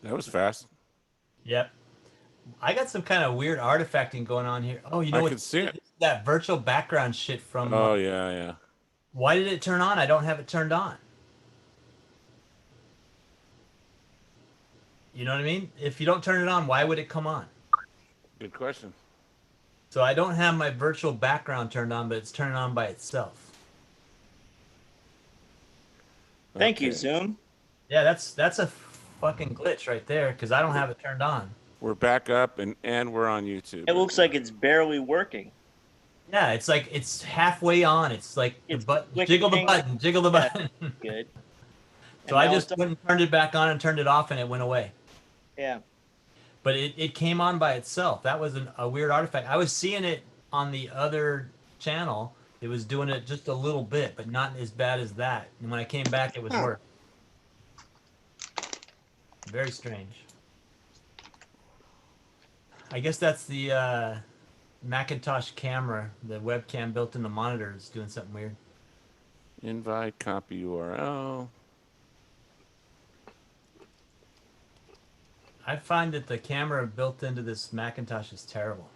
That was fast. Yep. I got some kind of weird artifacting going on here. Oh, you know I what? could see it. That virtual background shit from. Oh yeah, yeah. Why did it turn on? I don't have it turned on. You know what I mean? If you don't turn it on, why would it come on? Good question. So I don't have my virtual background turned on, but it's turned on by itself. Thank you, Okay. Zoom. Yeah, that's a fucking glitch right there because I don't have it turned on. We're back up and we're on YouTube It right looks now. like it's barely working. Yeah, it's like it's halfway on. It's like the It's button, jiggle the flickering. button, jiggle the Yeah, button. good. So And I now just it's on. went and turned it back on and turned it off, and it went away. Yeah. But it came on by itself. That was a weird artifact. I was seeing it on the other channel. It was doing it just a little bit, but not as bad as that. And when I came back, it was Huh. worse. Very strange. I guess that's the Macintosh camera, the webcam built in the monitor is doing something weird. Invite copy URL. I find that the camera built into this Macintosh is terrible.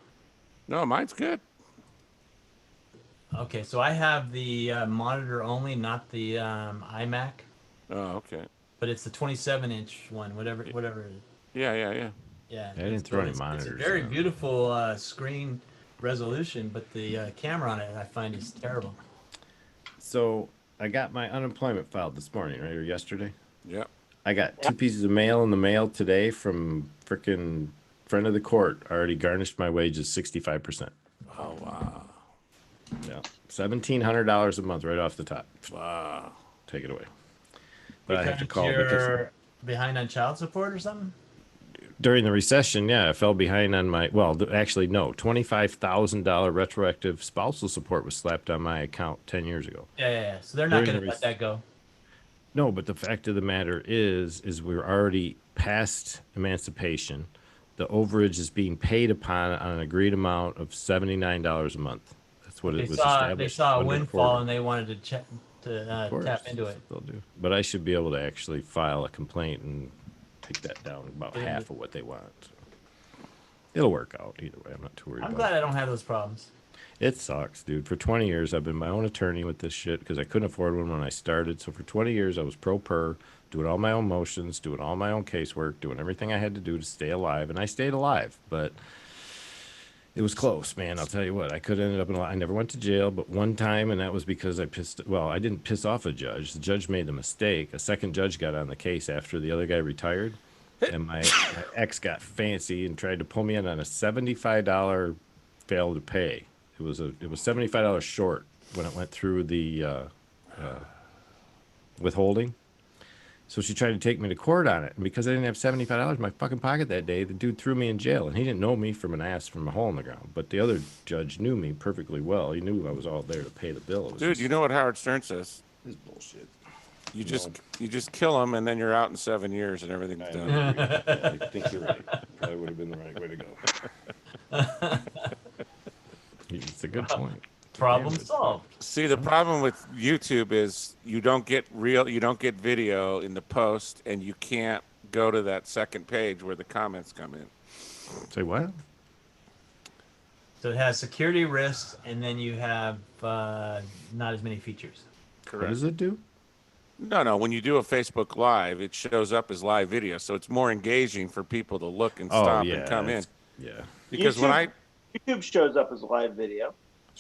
No, mine's good. Okay, so I have the monitor only, not the iMac, Oh, okay. but it's the 27-inch one, whatever. Yeah, yeah, yeah. Yeah, I didn't so throw any it's a monitors very on. beautiful screen resolution, but the camera on it I find is terrible. So I got my unemployment filed this morning, right, or yesterday. Yep. I got Yeah. 2 pieces of mail in the mail today from frickin' friend of the court. Already garnished my wages 65%. Oh wow. Yeah, $1,700 a month right off the top. Wow. Take it away. But I have to Because call because you're behind on child support or something? during the recession, yeah, I fell behind on my, well, actually, no, $25,000 retroactive spousal support was slapped on my account 10 years ago. Yeah. So they're not During going the to let rec- that go. No, but the fact of the matter is we're already past emancipation. The overage is being paid upon on an agreed amount of $79 a month. That's what But it was they established saw a under court. windfall Of and they wanted to check to course, tap into that's it. what they'll do. But I should be able to actually file a complaint and take that down about Yeah. half of what they want. So it'll work out either way. I'm not too worried I'm about glad it. I don't have those problems. It sucks, dude. For 20 years, I've been my own attorney with this shit because I couldn't afford one when I started. So for 20 years, I was pro per, doing all my own motions, doing all my own casework, doing everything I had to do to stay alive, and I stayed alive. But it was close, man. I'll tell you what. I could have ended up in. I never went to jail, but one time, and that was because I pissed. Well, I didn't piss off a judge. The judge made a mistake. A second judge got on the case after the other guy retired, and my ex got fancy and tried to pull me in on a $75 fail to pay. It was $75 short when it went through the withholding. So she tried to take me to court on it, and because I didn't have $75 in my fucking pocket that day, the dude threw me in jail, and he didn't know me from an ass from a hole in the ground. But the other judge knew me perfectly well. He knew I was all there to pay the bill. It was Dude, just you know what Howard Stern says? this bullshit. You No, just kill them and then you're out in 7 years and everything's I done. agree. I think you're right. Probably would have been the right way to go. It's a good point. It's a damn Problem good point. solved. See, the problem with YouTube is you don't get video in the post, and you can't go to that second page where the comments come in. Say what? So it has security risks, and then you have not as many features. What Correct. does it do? No, no. When you do a Facebook Live, it shows up as live video, so it's more engaging for people to look and Oh stop and yeah, come in. yeah. Because when YouTube YouTube shows up as a live video.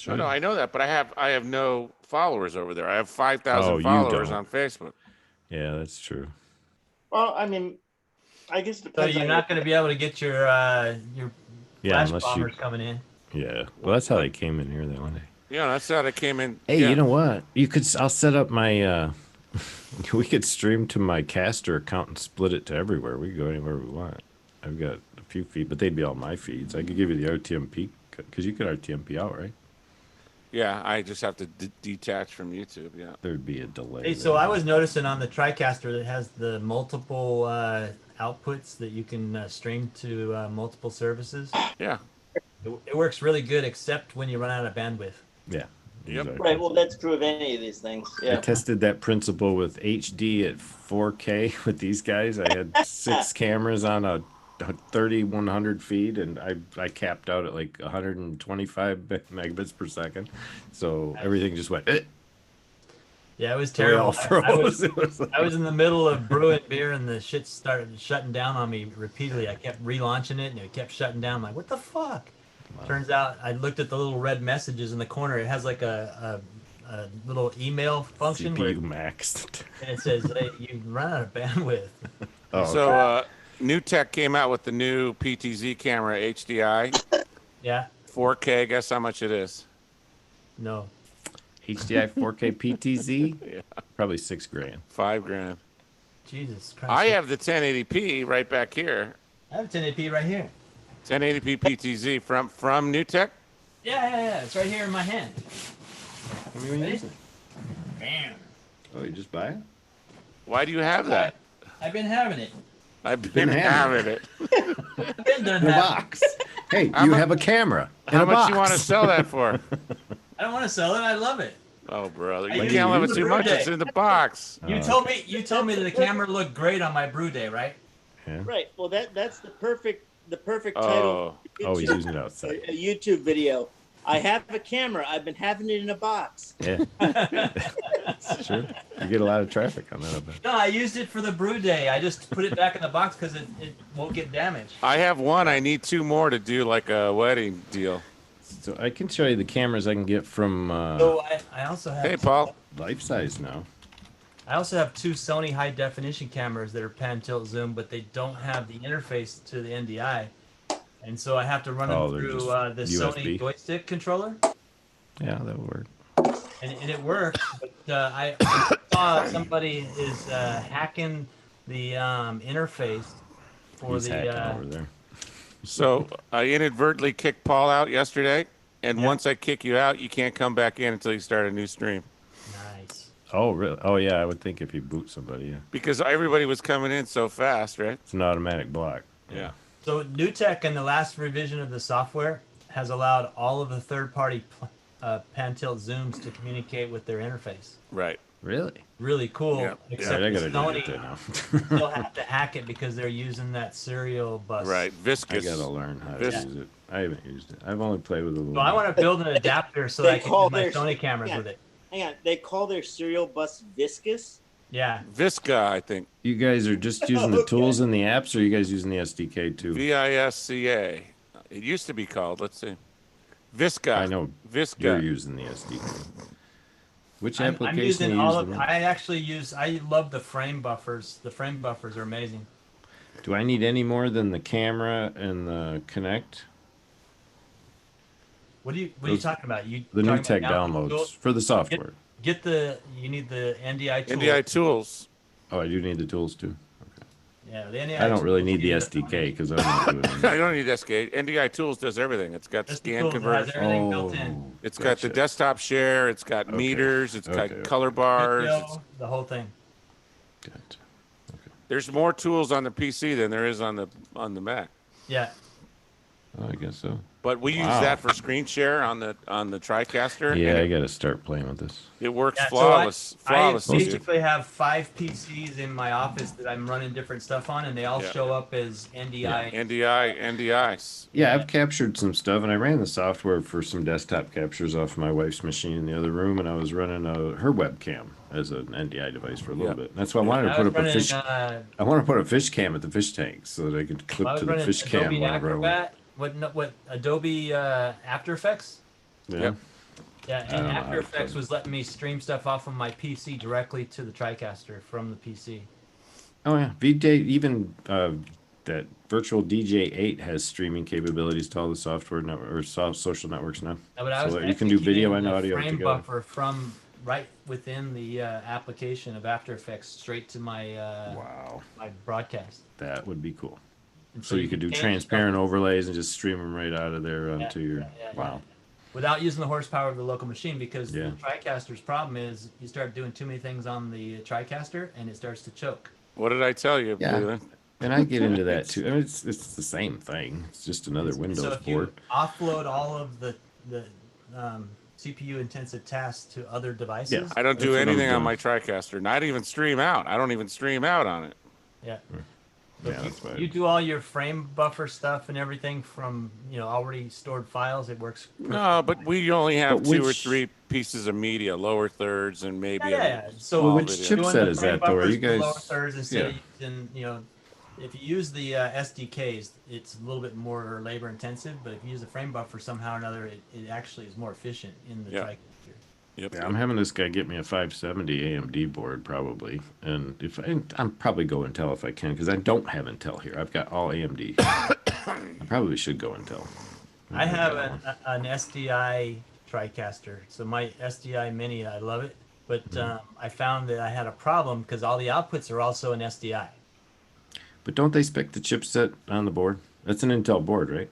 no, I know that, but I have no followers over there. I have 5,000 Oh, you followers don't. on Facebook. Yeah, that's true. Well, I mean, I guess it So depends you're on your. not going to be able to get your Yeah, flash unless you. bombers coming in. Yeah. Well, that's how they came in here that one day. Yeah, that's how it came in. Hey, you Yeah, know what? You could. I'll set up my. We could stream to my caster account and split it to everywhere. We could go anywhere we want. I've got a few feeds, but they'd be all my feeds. I could give you the RTMP because you could RTMP out, right? yeah. I just have to detach from YouTube. Yeah. There'd be a delay Hey, so there. I was noticing on the TriCaster that has the multiple outputs that you can stream to multiple services. Yeah. It works really good, except when you run out of bandwidth. Yeah, Yep. Exactly. Right. Well, that's true of any of these things. I Yeah. tested that principle with HD at 4K with these guys. I had 6 cameras on a 3100 feet, and I capped out at like 125 megabits per second. So everything just went. Yeah, it was So we all terrible. I was froze. It was I like, was in the middle of brewing beer and the shit started shutting down on me repeatedly. I kept relaunching it and it kept shutting down. I'm like, what the fuck? Turns out I looked at the little red messages in the corner. It has like a little email function where CPU maxed. and it says, hey, you've run out of bandwidth. Oh, So okay. New Tech came out with the new PTZ camera HDI Yeah? 4K. Guess how much it is? No. HDI 4K PTZ, Yeah, probably $6,000. $5,000. Jesus Christ. I have the 1080p right back here. I have 1080p right here. 1080p PTZ from New Tech. Yeah. It's right here in my hand. How many are you using? Bam. Oh, you just buy it? Why do you have that? I've been having it. I've been having it. I've been done In a having box. Hey, How you mu- have a camera in How a much box. you want to sell that for? I don't want to sell it. I love it. Oh, brother, I you use can't it love for it the too much. birthday. It's in the box. You told me that the camera looked great on my brew day, right? Yeah. Right. Well, that's the perfect title. Oh, Oh, he's using it outside. A YouTube video. I have a camera. I've been having it in a box. Yeah. Sure. You get a lot of traffic on that, I bet. No, I used it for the brew day. I just put it back in the box because it won't get damaged. I have one. I need 2 more to do like a wedding deal. So I can show you the cameras I can get from So I also have Hey, Paul. life size now. I also have 2 Sony high definition cameras that are pan tilt zoom, but they don't have the interface to the NDI, and so I have to run Oh, them they're through just the USB? Sony joystick controller, Yeah, that would work. and it works. But I saw somebody is hacking the interface for He's hacking the. over there. So I inadvertently kicked Paul out yesterday, and Yeah. once I kick you out, you can't come back in until you start a new stream Nice. Oh, really? Oh, yeah, I would think if you boot somebody, yeah. because everybody was coming in so fast, right? It's an automatic block. Yeah. So NewTek in the last revision of the software has allowed all of the third-party pan tilt zooms to communicate with their interface. Right. Really? Really cool. Yeah. All Except right, I gotta go Sony get that now. still have to hack it because they're using that serial bus. Right. I Viscous. gotta learn how to This- use it. I haven't used it. I've only played with it a little. So I want to build an adapter so They that I can call use my their- Sony cameras yeah. with it. Hang on. They call their serial bus viscous. Yeah. Visca, I think. You guys are just using the Okay. tools in the apps, or are you guys using the SDK too? Visca. It used to be called. Let's see. Visca. I know Visca. you're using the SDK. Which I'm application using are you all using of. the most? I actually use. I love the frame buffers. The frame buffers are amazing. Do I need any more than the camera and the Connect? What are you Those- talking about? You The new talking tech about downloads Google? for the software. Get the. You need the NDI tool. NDI tools. Oh, I do need the tools too. Yeah, the NDI. I don't really tools need the give you SDK because I'm not doing I it. don't need SK. NDI tools does everything. It's got That's the scan tool that has conversion. everything built in. It's got the gotcha. desktop share. It's got Okay. meters. It's got Okay. color bars. Video, the whole thing. Gotcha. There's more tools on the PC than there is on the Mac. Yeah. Oh, I guess so. But we use Wow. that for screen share on the TriCaster. Yeah, I and got to start playing with this. it works Yeah, flawless. I flawlessly. dude. basically have 5 PCs in my office that I'm running different stuff on, and they all Yeah. show up as NDI. NDIs. Yeah, I've captured some stuff, and I ran the software for some desktop captures off my wife's machine in the other room, and I was running her webcam as an NDI device for a little Yeah. bit. That's why I wanted to I put was up a running, fish. I want to put a fish cam at the fish tank so that I could I clip was to the running fish cam Adobe whenever I want. Acrobat. What Adobe After Effects? Yeah. Yep. Yeah, I and don't know how After to Effects play. was letting me stream stuff off of my PC directly to the TriCaster from the PC. Oh yeah, VJ even that virtual DJ8 has streaming capabilities to all the software network or social networks now. But I So was that you can do video executing and the audio frame together. buffer from right within the application of After Effects straight to my Wow, my broadcast. that would be cool. And So you could do change transparent overlays and just stream them right out of there Yeah, onto your. yeah, Wow. without using the horsepower of the local machine, because Yeah. the TriCaster's problem is you start doing too many things on the TriCaster and it starts to choke. What did I tell you, Yeah. Leland? And I get into that too. I mean, it's the same thing. It's just another Windows So if you board. offload all of the CPU intensive tasks to other devices. I don't That's do what I'm anything on doing. my TriCaster. Not even stream out. I don't even stream out on it. Yeah. Yeah, If that's why. you do all your frame buffer stuff and everything from already stored files, it works. No, but we only have But 2 or which- 3 pieces of media, lower thirds, and maybe Yeah. So small which video. chip- doing chipset the is frame that, though? Are buffers you for lower guys- thirds instead yeah. of using, if you use the SDKs, it's a little bit more labor intensive. But if you use the frame buffer somehow or another, it actually is more efficient in the Yeah. TriCaster. Yep. Yeah, I'm having this guy get me a 570 AMD board probably, and I'm probably go Intel if I can because I don't have Intel here. I've got all AMD. I probably should go Intel. I have an SDI TriCaster. So my SDI Mini, I love it. But I found that I had a problem because all the outputs are also an SDI. But don't they spec the chipset on the board? That's an Intel board, right?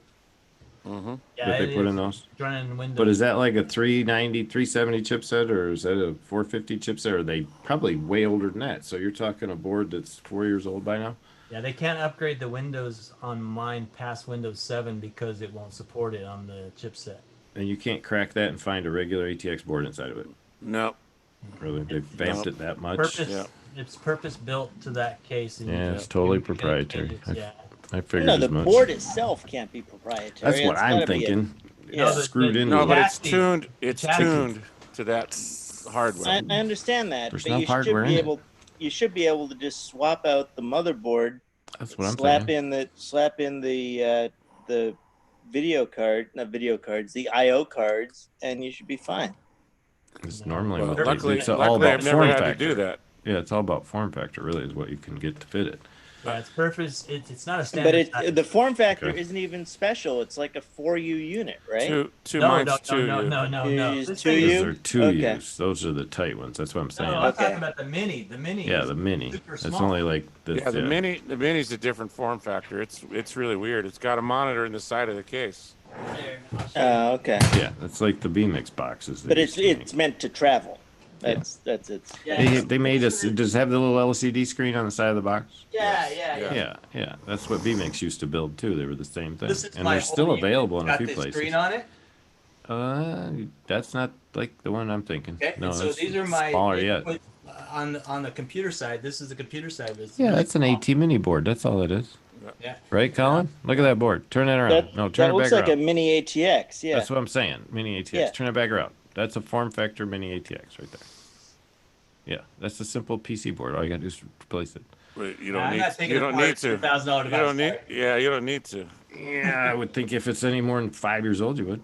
Yeah, That they it put is. in those. It's running in Windows. But is that like a 390, 370 chipset, or is that a 450 chipset? Or are they probably way older than that? So you're talking a board that's 4 years old by now? Yeah, they can't upgrade the Windows on mine past Windows 7 because it won't support it on the chipset. And you can't crack that and find a regular ATX board inside of it. No. Really? They've vamped it that much? Purpose, Yeah. It's purpose built to that case. And Yeah, you- it's totally you can proprietary. change it, Yeah. I figured No, as the much. board itself can't be proprietary. That's what It's I'm gotta be a- thinking. Yeah. No, the- Screwed into No, it. but it's chassis. tuned. It's chassis. tuned to that hardware. I understand that, There's but no you should hardware be in it. able. You should be able to just swap out the motherboard, That's what I'm slap thinking. in the video card, not video cards, the I/O cards, and you should be fine. It's normally Well, what they do. luckily, It's all luckily about I've never form had factor. to do that. Yeah, it's all about form factor, really, is what you can get to fit it. Yeah, it's purpose. It's not a standard. But size. the form factor Okay. isn't even special. It's like a 4U unit, right? Two no, mine's no, two. no, you. no, no, You no. use This two thing is- U? Those are two Okay. use. Those are the tight ones. That's what I'm saying. No, I'm Okay. talking about the Mini. The Mini. Yeah, is the mini. super That's small. only like the Yeah, the mini's a different form factor. It's really weird. It's got a monitor in the side of the case. There, I'll show you. Okay. Yeah, that's like the BMX boxes. they But used it's to make. meant to travel. That's it. Yeah. They made us. Does it have the little LCD screen on the side of the box? Yeah. Yeah. That's what BMX used to build too. They were the same thing, This is and my they're still whole unit. available in a Got few this places. screen on it. That's not like the one I'm thinking. Okay. No, and so that's these are my smaller yet. input, on the computer side. This is the computer side. It's Yeah, really that's an small. AT mini board. That's all it is. Yeah. Right, Colin? Look at that board. Turn that around. No, turn that it looks back like around. a mini ATX. Yeah. That's what I'm saying. Mini ATX. Yeah. Turn it back around. That's a form factor mini ATX right there. Yeah, that's a simple PC board. All you got to do is replace it. But you I'm don't need. not taking You don't apart need to. a $2,000 You device. don't need. Yeah, you don't need to. Yeah, I would think if it's any more than 5 years old, you would.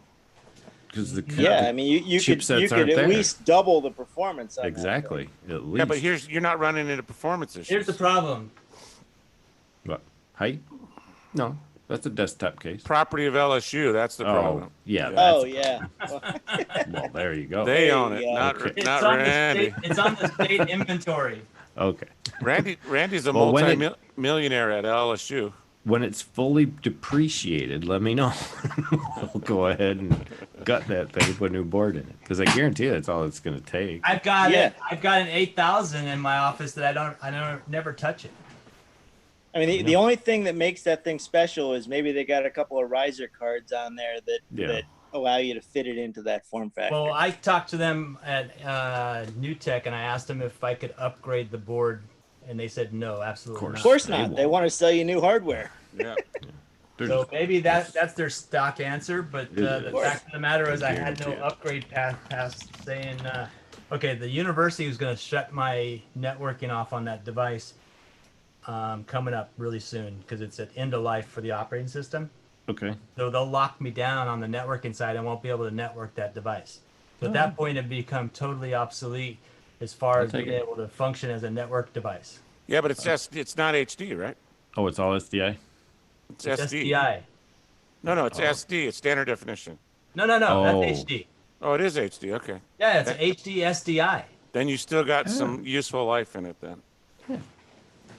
Because the Yeah, I mean, you could chipsets aren't at there. least double the performance. On that. exactly at least. Yeah, but you're not running into performance issues. Here's the problem. what height? No, that's a desktop case. Property of LSU. That's the problem. Oh, yeah. Oh That's, yeah. well, there you go. They There own you it, go. not Okay. It's not on Randy. the state. It's on the state inventory. Okay. Randy's a Well, when it- multi-millionaire at LSU. When it's fully depreciated, let me know. We'll go ahead and gut that thing, put a new board in it. Because I guarantee you that's all it's going to take. I've got Yeah. it. I've got an 8000 in my office that I never touch it. I mean, the only thing that makes that thing special is maybe they got a couple of riser cards on there that allow you to fit it into that form factor. Well, I talked to them at New Tech and I asked them if I could upgrade the board, and they said no, absolutely Of of not. course They not. They won't. want to sell you new hardware. Yeah. They're So just- maybe that's their stock answer, but It the is. fact of the matter is I had no Guarantee it. upgrade path past saying, okay, the university was going to shut my networking off on that device coming up really soon because it's at end of life for the operating system. okay. So they'll lock me down on the networking side. I won't be able to network that device. So at that point, it become totally obsolete as far I'll as take being it. able to function as a network device. Yeah, but it's not HD, right? Oh, it's all SDI? It's It's SD. SDI. No, it's SD. It's standard definition. No, Oh. that's HD. Oh, it is HD. Okay. Yeah, it's an HD SDI. Then you still got some useful life in it then.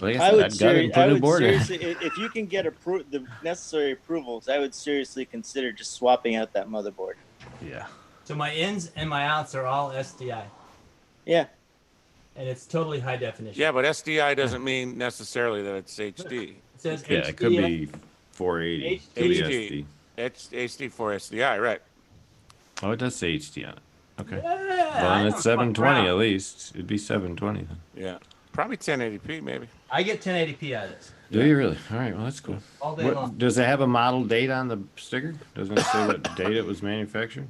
Like I said, would, I'd gut it and put I a new would board in. seriously, if you can get the necessary approvals, I would seriously consider just swapping out that motherboard. Yeah. So my ins and my outs are all SDI, Yeah. and it's totally high definition. Yeah, but SDI doesn't mean necessarily that it's HD. It says Yeah, HD. it could be 480. Could be HD. SD. It's HD for SDI, right? Oh, it does say HD on it. Okay. Yeah, Well, I and don't it's fuck 720 around. at least. It'd be 720 then. Yeah, probably 1080p maybe. I get 1080p out of this Do you really? All right. Well, that's cool. all day long. What does it have a model date on the sticker? Doesn't it say what date it was manufactured?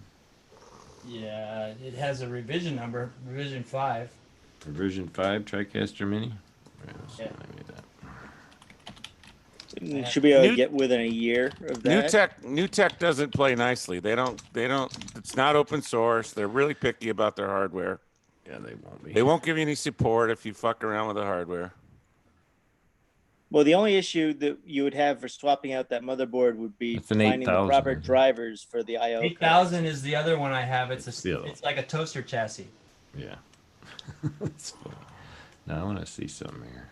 Yeah, it has a revision number, revision 5. Version 5 TriCaster Mini. Right, let's see Yeah. when I made that. You should be able to New- get within a year of New that. Tech doesn't play nicely. They don't. It's not open source. They're really picky about their hardware. Yeah, they won't be. They won't give you any support if you fuck around with the hardware. Well, the only issue that you would have for swapping out that motherboard would be It's an finding the 8000, proper isn't it? drivers for the IO. 8000 is the other one I have. It's It's the other it's like a toaster chassis. Yeah. That's funny. Now I want to see something here.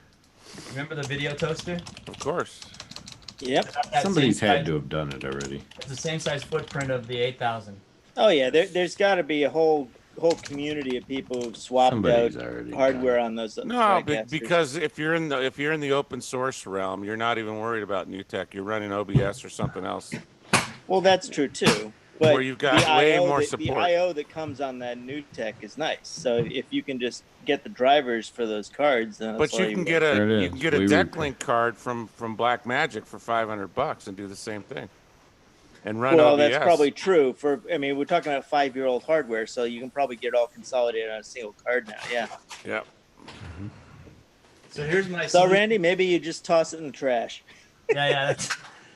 Remember the video toaster? Of course. Yep. That Somebody's same had size- to have done it already. It's the same size footprint of the 8000. Oh yeah, there's got to be a whole community of people who've swapped Somebody's out already hardware on those. No, TriCasters. because if you're in the open source realm, you're not even worried about New Tech. You're running OBS or something else. Well, that's true too. But Where you've got the way IO more the support. IO that comes on that new tech is nice. So if you can just get the drivers for those cards, then that's But all you can get. get There it you can is. get a We were- deck link card from Black Magic for $500 and do the same thing. And run Well, OBS. that's probably true. We're talking about 5-year-old hardware, so you can probably get it all consolidated on a single card now. Yeah. Yep. So here's my So solution. Randy, maybe you just toss it in the trash. Yeah.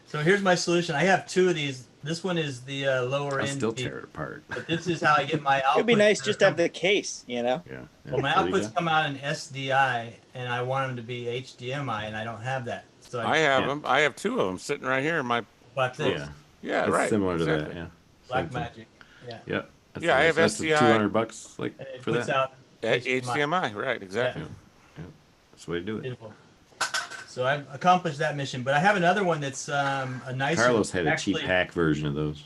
So here's my solution. I have two of these. This one is the lower I'll end. still beat, tear it apart. But this is how I get my output. It'd be nice just to have the case, you know. Yeah. Well, my What do you outputs got? come out in SDI, and I want them to be HDMI, and I don't have that. So I have Yeah. them. I have two of them sitting right here in my. bought this Yeah. Yeah, It's right. similar to exactly. that. Yeah. Black Same thing. Magic. Yeah. Yeah. That's Yeah, I nice. have That's SDI. $200 like And it for puts that. out HDMI, right? Exactly. That's the way to do it. Beautiful. So I've accomplished that mission, but I have another one that's a nicer. Carlos had a actually, cheap hack version of those.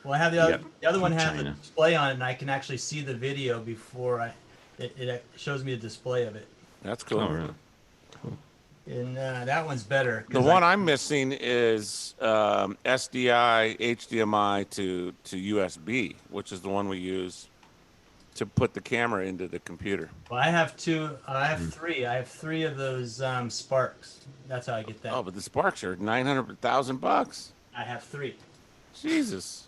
Well, I have the other. Yep. The other one From has a China. display on it, and I can actually see the video before it shows me a display of it. That's cool. Oh, really? And that one's better. The one I'm missing is SDI HDMI to USB, which is the one we use to put the camera into the computer. Well, I have two. I have three. I have three of those Sparks. That's how I get that. Oh, but the Sparks are $900,000. I have three. Jesus.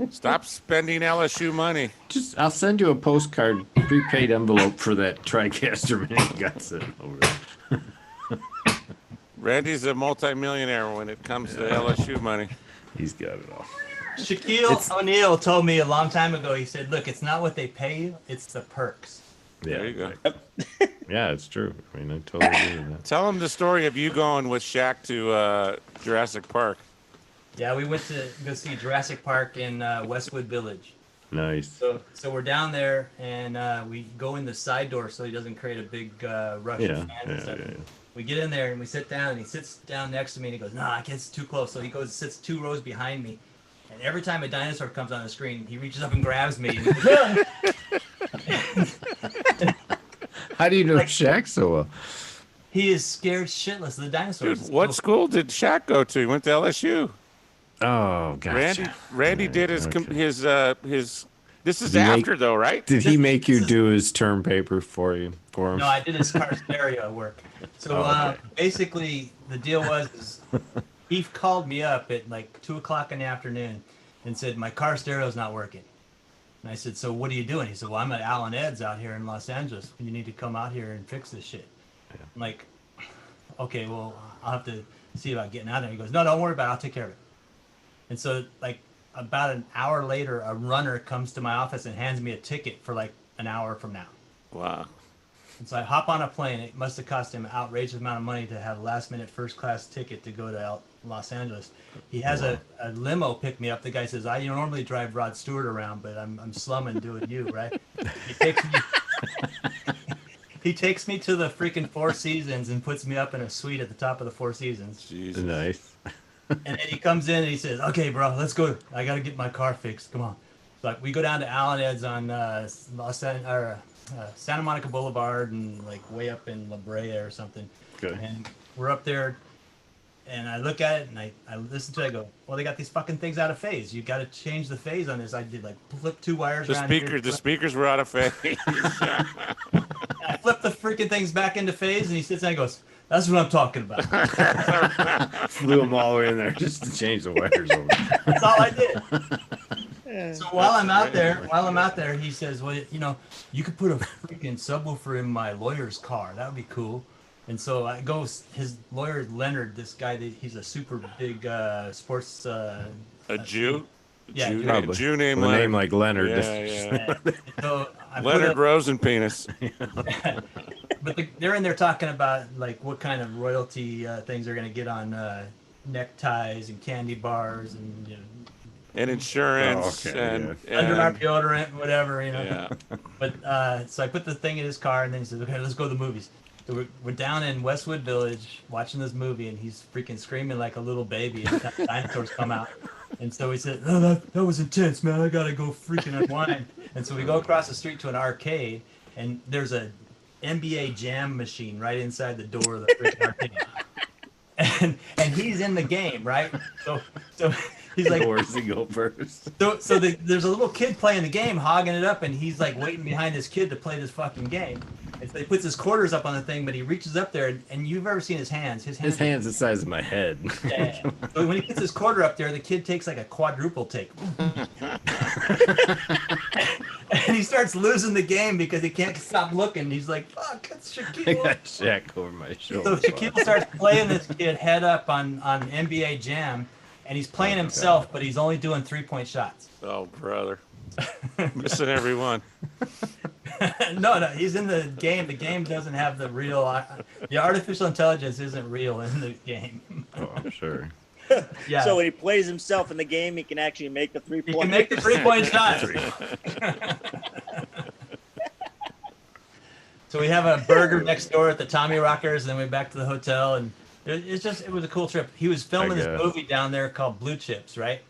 Stop spending LSU money. Just, I'll send you a postcard, prepaid envelope for that TriCaster mini you got sitting over there. Randy's a multimillionaire when it comes to LSU money. He's got it all. Shaquille O'Neal told me a long time ago. He said, "Look, it's not what they pay you; it's the perks." Yeah, There you go. Yeah, it's true. I mean, I totally agree with that. Tell him the story of you going with Shaq to Jurassic Park. Yeah, we went to go see Jurassic Park in Westwood Village. Nice. So we're down there, and we go in the side door so he doesn't create a big rush Yeah, of fans and yeah, stuff. yeah, yeah. We get in there and we sit down, and he sits down next to me, and he goes, "No, I guess it's too close." So he goes and sits 2 rows behind me, and every time a dinosaur comes on the screen, he reaches up and grabs me. How do you know Like- Shaq so well? He is scared shitless of the dinosaurs. Dude, what school did Shaq go to? He went to LSU. Oh, gotcha. Randy did his okay. his. This is Did he make- after though, right? Did he make you do his term paper for him? No, I did his car stereo work. So Oh, okay. basically, the deal was he called me up at like 2 o'clock in the afternoon and said, "My car stereo's not working." And I said, "So what are you doing?" He said, "Well, I'm at Alan Ed's out here in Los Angeles. You need to come out here and fix this shit." I'm like, "Okay, well, I'll have to see about getting out there." He goes, "No, don't worry about it. I'll take care of it." And so, like, about an hour later, a runner comes to my office and hands me a ticket for like an hour from now. Wow. And so I hop on a plane. It must have cost him an outrageous amount of money to have a last-minute first-class ticket to go to Los Angeles. He has a limo pick me up. The guy says, "I normally drive Rod Stewart around, but I'm slumming doing you, right?" He takes me. He takes me to the freaking Four Seasons and puts me up in a suite at the top of the Four Seasons. Jesus. Nice. And then he comes in and he says, "Okay, bro, let's go. I got to get my car fixed. Come on." So, like, we go down to Alan Ed's on Santa Monica Boulevard and like way up in La Brea or something. Okay. And we're up there And I look at it and I listen to it. I go, well, they got these fucking things out of phase. You got to change the phase on this. I did like flip 2 wires around here. The speakers were out of phase. I flip the freaking things back into phase, and he sits there and goes, "That's what I'm talking about." Flew them all the way in there just to change the wires over. That's all I did. So while I'm out there, he says, "Well, you know, you could put a freaking subwoofer in my lawyer's car. That would be cool." And so I go. His lawyer Leonard, this guy, he's a super big sports. A Jew. Yeah, Jew, Jew. Jew named With a Leonard. name like Leonard. Yeah. So I Leonard Rosenpenis. But they're in there talking about like what kind of royalty things they're going to get on neckties and candy bars and And insurance and underarm deodorant, whatever, Yeah. But so I put the thing in his car, and then he says, "Okay, let's go to the movies." So we're down in Westwood Village watching this movie, and he's freaking screaming like a little baby, and dinosaurs come out. And so he said, "Oh, that was intense, man. I gotta go freaking unwind." And so we go across the street to an arcade, and there's a NBA Jam machine right inside the door of the freaking arcade. And he's in the game, right? So he's like, where does he go first? so there's a little kid playing the game, hogging it up, and he's like waiting behind this kid to play this fucking game. And so he puts his quarters up on the thing, but he reaches up there, and you've ever seen his hands? His hand's the size of my head. Yeah. So when he puts his quarter up there, the kid takes like a quadruple take. And he starts losing the game because he can't stop looking. He's like, "Fuck, that's I Shaquille." got Shaq over my shoulder. So Shaquille starts playing this kid head up on NBA Jam, and he's playing himself, but he's only doing 3-point shots. Oh, brother. Missing every one. No, he's in the game. The game doesn't have the real. The artificial intelligence isn't real in the game. Oh, I'm sure. Yeah. So when he plays himself in the game, he can actually make the 3-point. He can make the 3-point shots. So we have a burger next door at the Tommy Rockers, and then we went back to the hotel, and it was a cool trip. He was filming this movie down there called Blue Chips, right?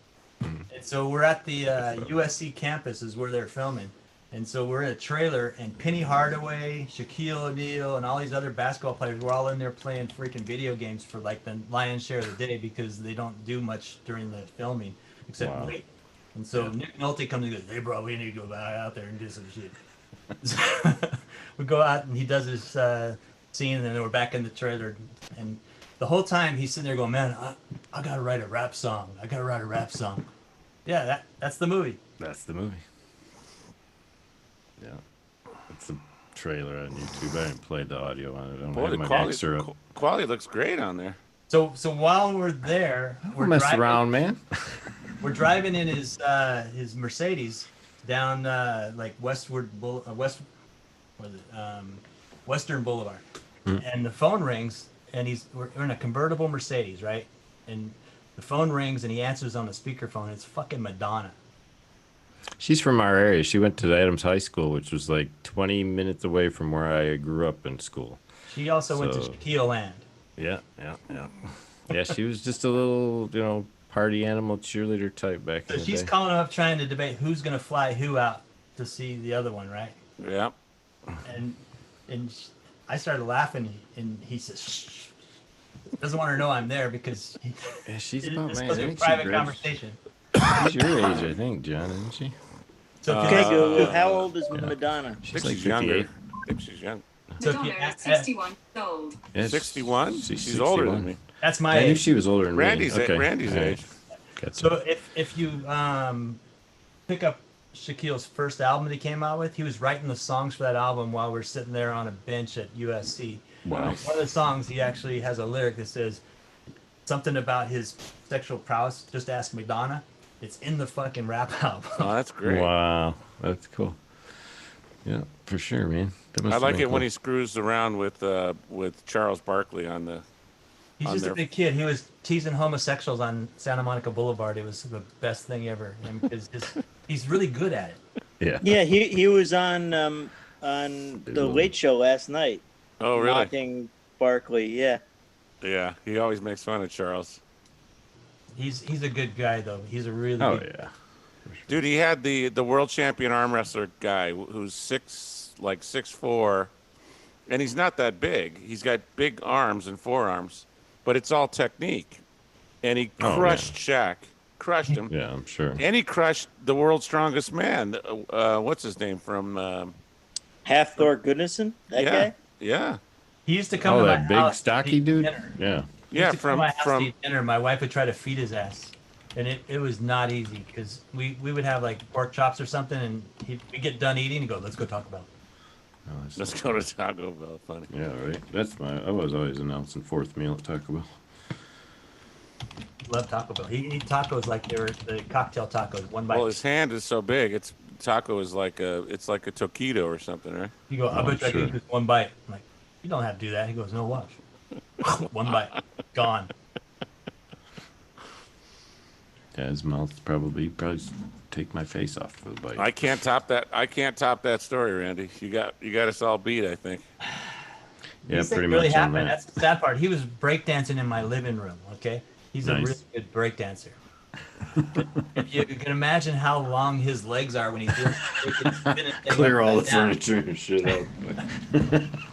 And so we're at the USC campus is where they're filming. And so we're in a trailer, and Penny Hardaway, Shaquille O'Neal, and all these other basketball players were all in there playing freaking video games for like the lion's share of the day because they don't do much during the filming except wait. And so Nick Nolte comes and goes, "Hey, bro, we need to go back out there and do some shit." So we go out, and he does his scene, and then we're back in the trailer. And the whole time he's sitting there going, "Man, I got to write a rap song. I got to write a rap song." Yeah, that's the movie. That's the movie. Yeah. It's a trailer on YouTube. I haven't played the audio on it. I don't Boy, have the my mixer up. quality looks great on there. So while we're there, we're Mess driving, around, man. We're driving in his Mercedes down like Western Boulevard, and the phone rings, and we're in a convertible Mercedes, right? And the phone rings, and he answers on the speakerphone. It's fucking Madonna. She's from our area. She went to Adams High School, which was like 20 minutes away from where I grew up in school. She also went to Shaquille Land. Yeah. Yeah, she was just a little, party animal cheerleader type back in the day. She's calling up trying to debate who's going to fly who out to see the other one, right? Yeah. And I started laughing, and he says, "Shh." Doesn't want her to know I'm there because she's it's about, supposed to be a I think private conversation. She's your age, I think, John, isn't she? So Okay, Google, how old is Madonna? She's I like think she's younger. 58. I think she's young. So if Madonna you is 61 years old. Yeah, 61? She's 61. older than me. That's my I knew age. she was older than Randy's me. Okay. Randy's All right. age. Gotcha. So if you pick up Shaquille's first album that he came out with, he was writing the songs for that album while we're sitting there on a bench at USC. Wow. One of the songs, he actually has a lyric that says something about his sexual prowess. Just ask Madonna. It's in the fucking rap album. Oh, that's great. Wow, that's cool. Yeah, for sure, man. That must I have like been it cool. when he screws around with Charles Barkley on the. He's on just their- a big kid. He was teasing homosexuals on Santa Monica Boulevard. It was the best thing ever. And he's really good at it. Yeah. Yeah, he was on the Late Show last night. Oh, really? Mocking Barkley. Yeah. Yeah, he always makes fun of Charles. He's a good guy though. He's a really Oh good yeah. Dude, he had the world champion arm wrestler guy who's 6'4", and he's not that big. He's got big arms and forearms, but it's all technique. And he crushed Shaq, crushed him. Yeah, I'm sure. And he crushed the world's strongest man. What's his name from? Half Thor Goodness,en that guy. Yeah. He used to come to my that big house stocky to eat dude. dinner. Yeah. He used Yeah, to come to my house to from eat dinner. My wife would try to feed his ass, and it was not easy because we would have like pork chops or something, and we get done eating and go, let's go talk about it. Oh, let's go to Taco Bell. Funny. Yeah, right. I was always announcing fourth meal at Taco Bell. Love Taco Bell. He eat tacos like they were the cocktail tacos, one bite. Well, his hand is so big. Taco is like a taquito or something, right? You go, I bet I sure. can just one bite. I'm like, you don't have to do that. He goes, no, watch. One bite, gone. Yeah, his mouth probably take my face off for the bite. I can't top that. I can't top that story, Randy. You got us all beat, I think. Yeah, These pretty things really much on happened. that. That's the sad part. He was breakdancing in my living room. Okay, he's a Nice. really good breakdancer. If you can imagine how long his legs are when he's doing it, Clear all the down. furniture and shit out.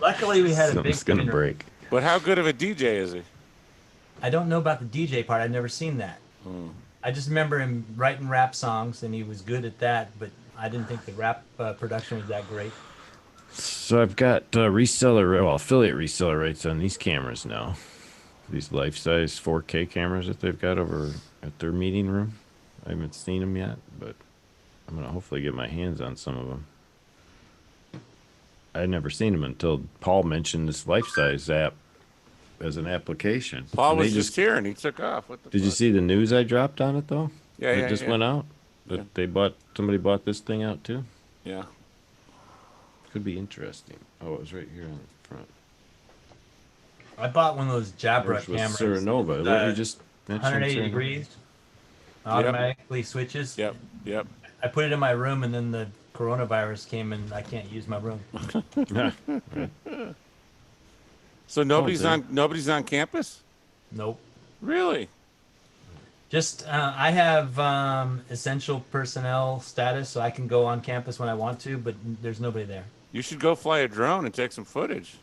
Luckily, we had a big Something's gonna living room. break. But how good of a DJ is he? I don't know about the DJ part. I've never seen that. I just remember him writing rap songs, and he was good at that. But I didn't think the rap production was that great. So I've got affiliate reseller rights on these cameras now. These life-size 4K cameras that they've got over at their meeting room. I haven't seen them yet, but I'm gonna hopefully get my hands on some of them. I'd never seen them until Paul mentioned this life-size app as an application. Paul And was they just here and he took off. What the Did you fuck? see the news I dropped on it though? Yeah, It yeah, just yeah. went out. That somebody bought this thing out too. Yeah. Could be interesting. Oh, it was right here on the front. I bought one of those Jabra Which was cameras. Serenova. Let me just mention 180 Serenova. degrees. Automatically switches. Yep. I put it in my room, and then the coronavirus came, and I can't use my room. So nobody's dude. on campus? Nope. Really? Just I have essential personnel status, so I can go on campus when I want to, but there's nobody there. You should go fly a drone and take some footage.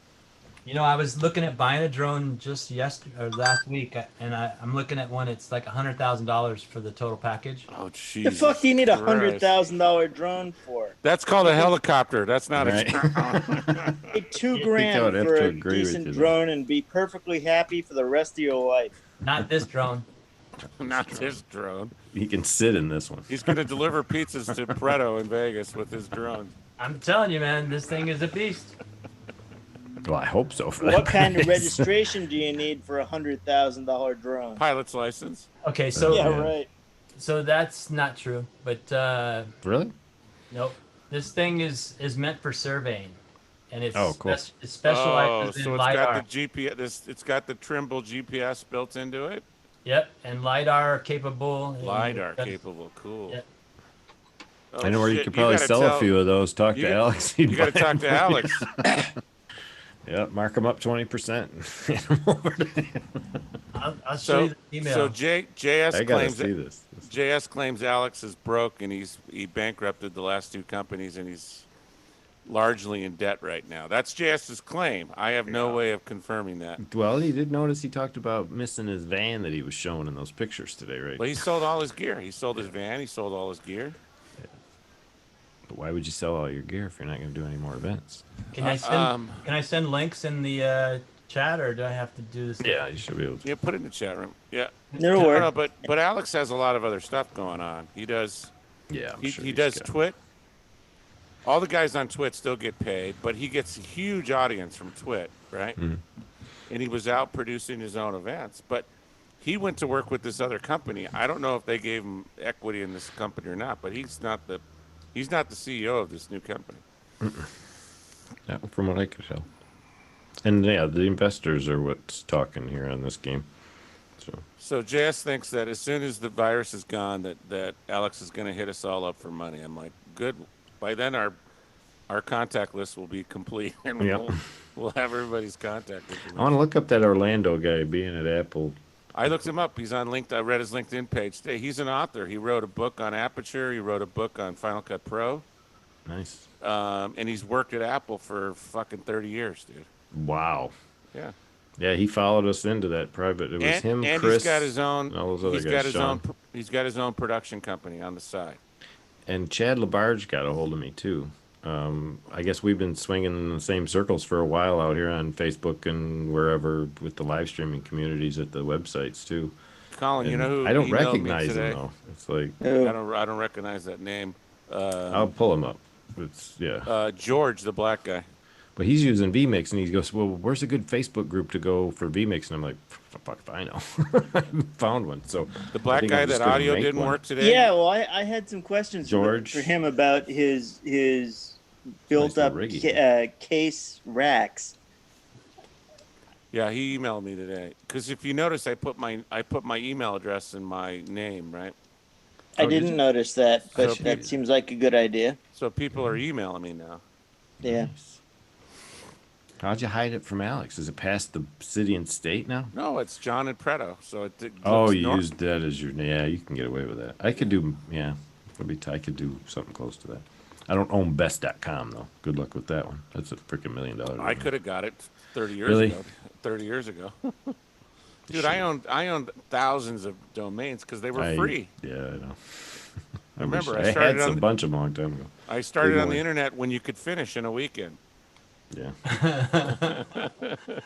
You know, I was looking at buying a drone just last week, and I'm looking at one. It's like $100,000 for the total package. Oh, The Jesus fuck do you need a Christ. $100,000 drone for? That's called a helicopter. That's not Right. a Pay $2 I grand would have for to a agree with decent you there. drone and be perfectly happy for the rest of your life. Not this drone. not this drone. He can sit in this one. He's going to deliver pizzas to Pretto in Vegas with his drone. I'm telling you, man, this thing is a beast. Well, I hope so. For What that kind of price. registration do you need for a $100,000 drone? Pilot's license. Okay, so Yeah, right. so that's not true, but Really? nope. This thing is meant for surveying, and it's Oh, cool. it specializes so in it's lidar. got the GPS. It's got the Trimble GPS built into it. Yep, and lidar capable. and LiDAR it does- capable. Cool. Yep. Oh, I know where you shit, could probably gotta sell tell- a few of those. Talk you to got- Alex. You got to talk to Alex. Yeah, mark them up 20%. I'll show you So, the email. so JS I gotta claims see this. JS claims Alex is broke and he bankrupted the last two companies and he's largely in debt right now. That's JS's claim. I have no way of confirming that. Well, he did notice he talked about missing his van that he was showing in those pictures today, right? But he sold all his gear. He sold his van. He sold all his gear. But why would you sell all your gear if you're not going to do any more events? Can I send links in the chat, or do I have to do this? Yeah, you should be able to. Yeah, put it in the chat room. Yeah. It'll No, work. no, but Alex has a lot of other stuff going on. He does. Yeah, I'm He, sure he he's does got- Twit. All the guys on Twit still get paid, but he gets a huge audience from Twit, right? Mhm. And he was out producing his own events, but he went to work with this other company. I don't know if they gave him equity in this company or not, but he's not the CEO of this new company. Yeah, from what I could tell. And yeah, the investors are what's talking here on this game. So JS thinks that as soon as the virus is gone, that Alex is going to hit us all up for money. I'm like, good. By then, our contact list will be complete, and Yep. we'll have everybody's contact I information. want to look up that Orlando guy being at Apple. I looked him up. He's on LinkedIn. I read his LinkedIn page today. He's an author. He wrote a book on Aperture. He wrote a book on Final Cut Pro. Nice. And he's worked at Apple for fucking 30 years, dude. Wow. Yeah. Yeah, he followed us into that private. It was him, and Chris, he's got his own. and all those other He's guys, got his Sean. own. He's got his own production company on the side. And Chad LaBarge got a hold of me too. I guess we've been swinging in the same circles for a while out here on Facebook and wherever with the live streaming communities at the websites too. Colin, you know And who I don't emailed me recognize him today? though. It's like Oh, I don't recognize that name. I'll pull him up. It's yeah. George, the black guy. But he's using vMix, and he goes, "Well, where's a good Facebook group to go for vMix?" And I'm like, "Fuck if I know." I haven't found one. So The I black think guy I'm just that gonna audio make didn't one. work today. yeah. Well, I had some questions George. for him about his built Nice up little riggy. case racks. Yeah, he emailed me today. Because if you notice, I put my email address in my name, right? I Oh, did didn't you? notice that, but So that pe- seems like a good idea. So people are emailing me now. Yeah. Nice. How'd you hide it from Alex? Is it past the city and state now? No, it's John and Pretto. So it Oh, looks you used that as your. Yeah, you can get away with that. I could do. Yeah, I could do something close to that. I don't own best.com though. Good luck with that one. That's a freaking $1 million. I could have got it 30 years Really? ago. 30 years ago. Dude, I owned thousands of domains because they were free. Yeah, I know. I remember wish- I I started had on some the, bunch of them a long time ago. I started Big on the boy. internet when you could finish in a weekend. Yeah.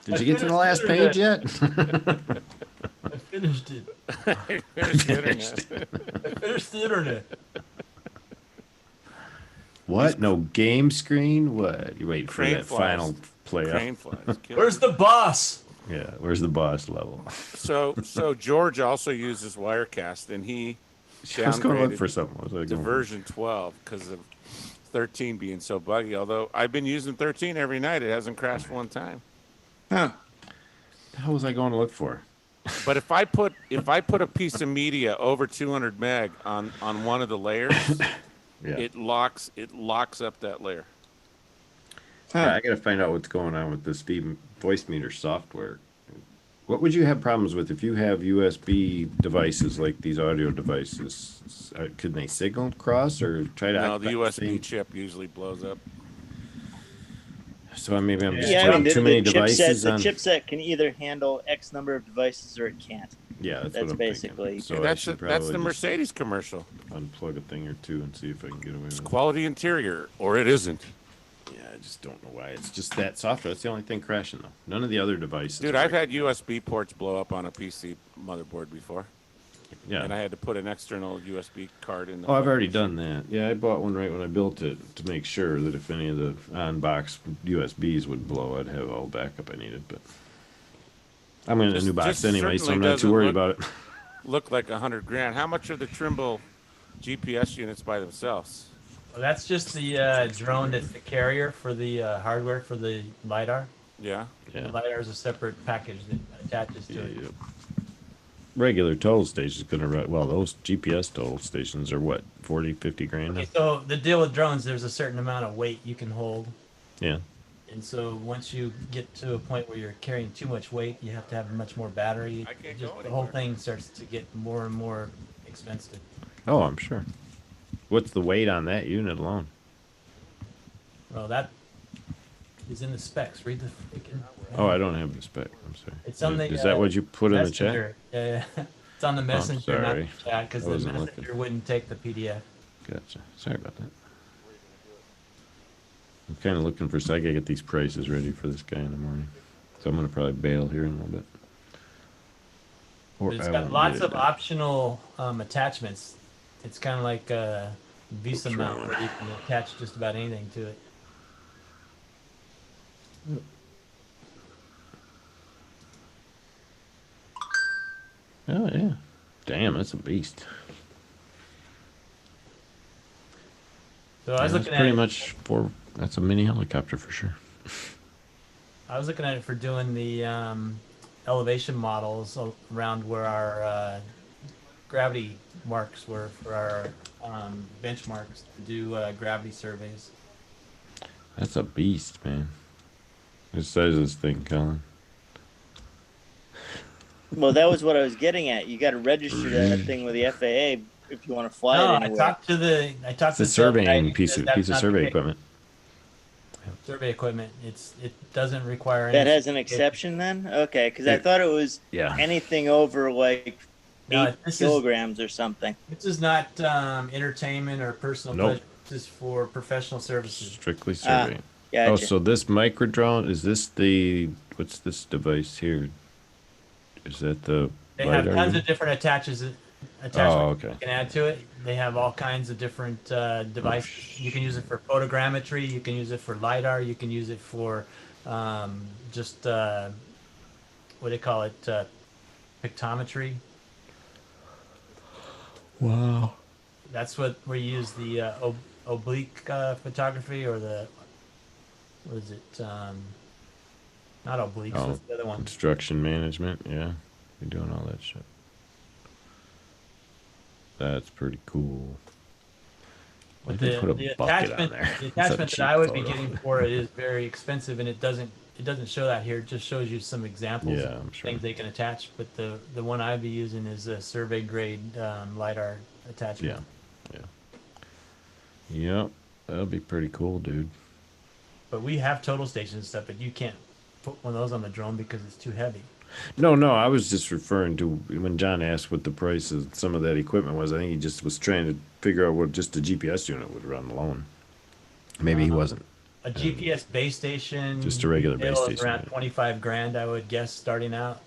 Did you get to the last page yet? I finished it. Finished the internet. I finished the internet. What? No game screen? What? You wait for Crane that flies. final playoff. Crane flies. Where's the boss? Yeah. Where's the boss level? So George also uses Wirecast, and he I was going to look downgraded for something. What was I to going for? version 12 because of 13 being so buggy. Although I've been using 13 every night, it hasn't crashed one time. Huh. The hell was I going to look for? But if I put a piece of media over 200 meg on one of the layers, Yeah. it locks up that layer. Yeah, I got to find out what's going on with this voice meter software. What would you have problems with if you have USB devices like these audio devices? Could they signal cross or try to? No, the occupy USB same- chip usually blows up. So maybe I'm just Yeah, I putting mean, too many devices the on. chipset can either handle X number of devices or it can't. Yeah, that's That's what I'm basically- thinking. So I that's should the probably just Mercedes commercial. unplug a thing or two and see if I can get away with it. Quality interior, or it isn't. Yeah, I just don't know why. It's just that software. That's the only thing crashing though. None of the other devices. Dude, are I've like- had USB ports blow up on a PC motherboard before, Yeah. and I had to put an external USB card in. Oh, I've already done that. Yeah, I bought one right when I built it to make sure that if any of the on-box USBs would blow, I'd have all the backup I needed. But I'm in a new box Just anyway, so I'm certainly not too doesn't worried look- about it. Look like $100 grand. How much are the Trimble GPS units by themselves? Well, that's just the drone that's the carrier for the hardware for the LiDAR. Yeah. The Yeah. LiDAR is a separate package that attaches to Yeah, it. yeah. Regular total stations going to run. Well, those GPS total stations are what, 40, 50 grand now? Okay, so the deal with drones, there's a certain amount of weight you can hold. Yeah. And so once you get to a point where you're carrying too much weight, you have to have much more battery. I can't Just, go the whole anywhere. thing starts to get more and more expensive. Oh, I'm sure. What's the weight on that unit alone? Well, that is in the specs. Read the freaking. Oh, I don't have the spec. I'm sorry. It's on the. Is that what you put in the chat? messenger. Yeah, yeah. It's on the messenger, not the sorry. chat, because I the wasn't messenger looking. wouldn't take the PDF. Gotcha. Sorry about that. I'm kind of looking for. So I gotta get these prices ready for this guy in the morning. So I'm gonna probably bail here in a little bit. Or But it's I got won't lots get of it. optional attachments. It's kind of like a Visa Which mount one? where you can attach just about anything to it. Oh yeah. Damn, that's a beast. So I was That's looking pretty at much for. That's a mini helicopter for sure. I was looking at it for doing the elevation models around where our gravity marks were for our benchmarks to do gravity surveys. That's a beast, man. What size is this thing, Colin? Well, that was what I was getting at. You got to register that thing with the FAA if you want to fly No, it I anywhere. talked to the It's a sales guy, and surveying he piece said of that's not the survey case. equipment. survey equipment. It doesn't require any That has an certification. exception then? Okay, because I thought it was Yeah. anything over like No, 8 kilograms or something. this is not entertainment or personal Nope. pleasure. This is for professional services. Strictly Ah, surveying. gotcha. Oh, so this micro drone, is this the, what's this device here? Is that the They have LiDAR tons unit? of different attachments Oh, okay. you can add to it. They have all kinds of different devices. You can use it for photogrammetry. You can use it for LiDAR. You can use it for just what do they call it? Pictometry. Wow. That's what we use the oblique photography or the what is it? Not obliques. Oh, What's the other one? construction management. Yeah. You're doing all that shit. That's pretty cool. But They put a bucket on there. the It's a attachment cheap that I would be photo. getting for it is very expensive, and it doesn't show that here. It just shows you some examples Yeah, of I'm sure. things they can attach. But the one I'd be using is a survey grade LiDAR attachment. Yeah. Yeah. Yep. That'll be pretty cool, dude. But we have total stations and stuff, but you can't put one of those on the drone because it's too heavy. No, I was just referring to when John asked what the price of some of that equipment was. I think he just was trying to figure out what just a GPS unit would run alone. Maybe he wasn't. A GPS base station, Just a regular base retail is station, around yeah. 25 grand, I would guess, starting out.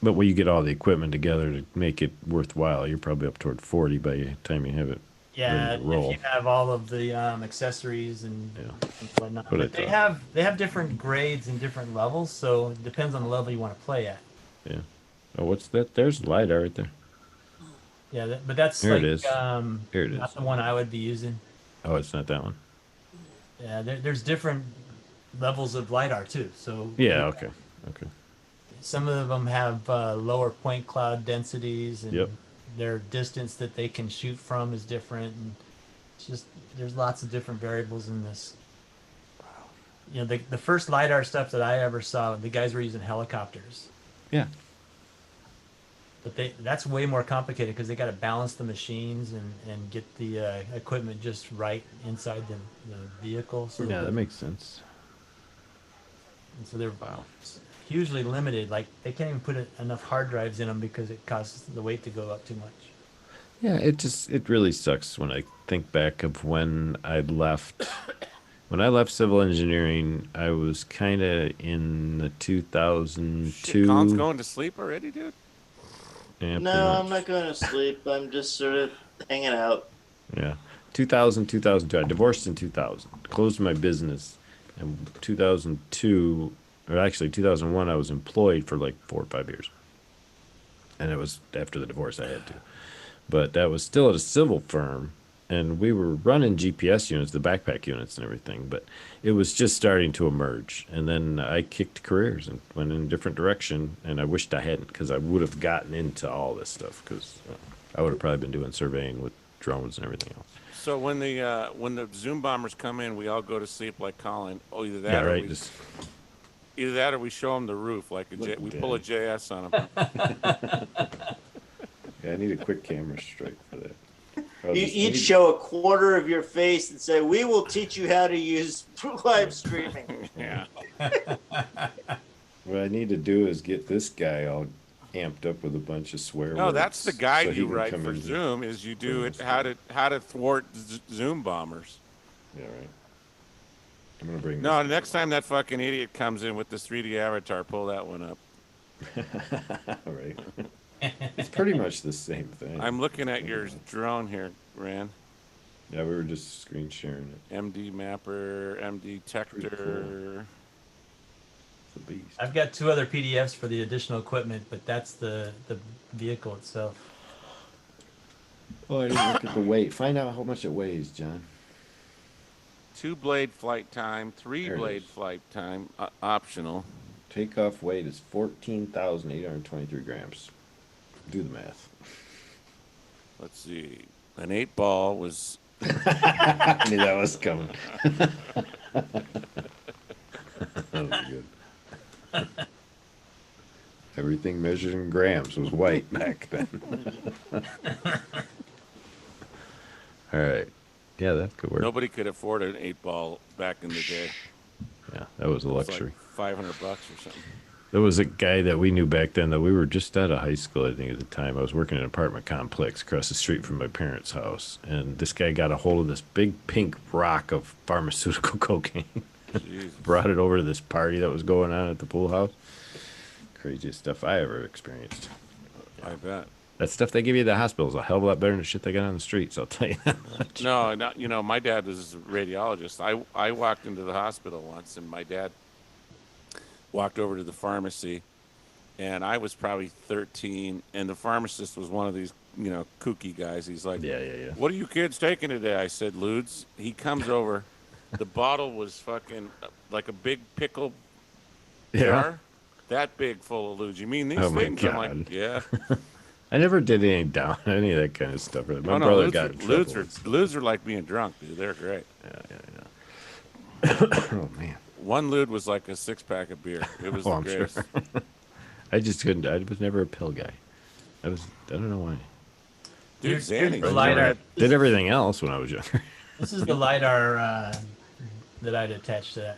But when you get all the equipment together to make it worthwhile, you're probably up toward 40 by the time you have it Yeah, ready to if roll. you have all of the accessories and, Yeah. and whatnot. But But I they have different grades and different levels, so it depends on the level you want to play at. Yeah. Oh, what's that? There's LiDAR right there. Yeah, but that's Here it like is. Here it not is. the one I would be using. Oh, it's not that one. Yeah, there's different levels of lidar too. So Yeah, okay. Okay. some of them have lower point cloud densities, and Yep. their distance that they can shoot from is different. And it's just there's lots of different variables in this. You know, the first lidar stuff that I ever saw, the guys were using helicopters. Yeah. But that's way more complicated because they got to balance the machines and get the equipment just right inside the vehicle. So Yeah, that makes sense. and so they're hugely limited. Like they can't even put enough hard drives in them because it causes the weight to go up too much. Yeah, it really sucks when I think back of when I left. When I left civil engineering, I was kind of in the 2002. Shit, Colin's going to sleep already, dude? Yeah, No, pretty much. I'm not going to sleep. I'm just sort of hanging out. Yeah. 2000, 2002. I divorced in 2000. Closed my business. In 2002, or actually 2001, I was employed for like 4 or 5 years. And it was after the divorce I had to. But that was still at a civil firm. And we were running GPS units, the backpack units and everything. But it was just starting to emerge. And then I kicked careers and went in a different direction. And I wished I hadn't, because I would have gotten into all this stuff. Because I would have probably been doing surveying with drones and everything else. So when the Zoom bombers come in, we all go to sleep like Colin. Oh, either that Yeah, or right. we, Just, either that or we show them the roof, like Look we at pull a that. JS on them. yeah, I need a quick camera strike for that. You each show a quarter of your face and say, "We will teach you how to use live streaming." Yeah. What I need to do is get this guy all amped up with a bunch of swear words. No, that's the guide so he you can write come for in. Zoom. Is you do it Bring how to thwart Zoom bombers. Yeah, right. I'm gonna bring. No, this next time that fucking idiot comes in with this 3D avatar, pull that one up. all right. It's pretty much the same thing. I'm looking at your drone here, Rand. Yeah, we were just screen sharing it. MD mapper, MD detector. It's a beast. I've got 2 other PDFs for the additional equipment, but that's the vehicle itself. Oh, I didn't look at the weight. Find out how much it weighs, John. 2-blade flight time, There it 3-blade is. flight time, optional. Takeoff weight is 14,823 grams. Do the math. Let's see. An 8-ball was I knew that was coming. That was good. Everything measured in grams was white back then. All right. Yeah, that could work. nobody could afford an 8-ball back in the day. Yeah, that was a It's luxury. like $500 or something. There was a guy that we knew back then that we were just out of high school, I think, at the time. I was working in an apartment complex across the street from my parents' house. And this guy got a hold of this big pink rock of pharmaceutical cocaine. Jesus. Brought it over to this party that was going on at the pool house. Craziest stuff I ever experienced. I bet. That stuff they give you at the hospital is a hell of a lot better than the shit they got on the streets, I'll tell you that much. No, not, you know, my dad was a radiologist. I walked into the hospital once, and my dad walked over to the pharmacy, and I was probably 13, and the pharmacist was one of these, you know, kooky guys. He's like, Yeah. "What are you kids taking today?" I said, "Ludes." He comes over. The bottle was fucking like a big pickle jar, that big full of ludes. You mean these Oh my things? I'm God. like, yeah. I never did any down, any of that kind of stuff. My Oh, brother no, got in trouble. ludes are like being drunk, dude. They're great. Oh, man. One lude was like a 6-pack of beer. It was Oh, the I'm sure. greatest. I just couldn't. I was never a pill guy. I don't know why. Dude, Here's Xanny. the LiDAR. Did everything else when I was younger. This is the LiDAR that I'd attached to that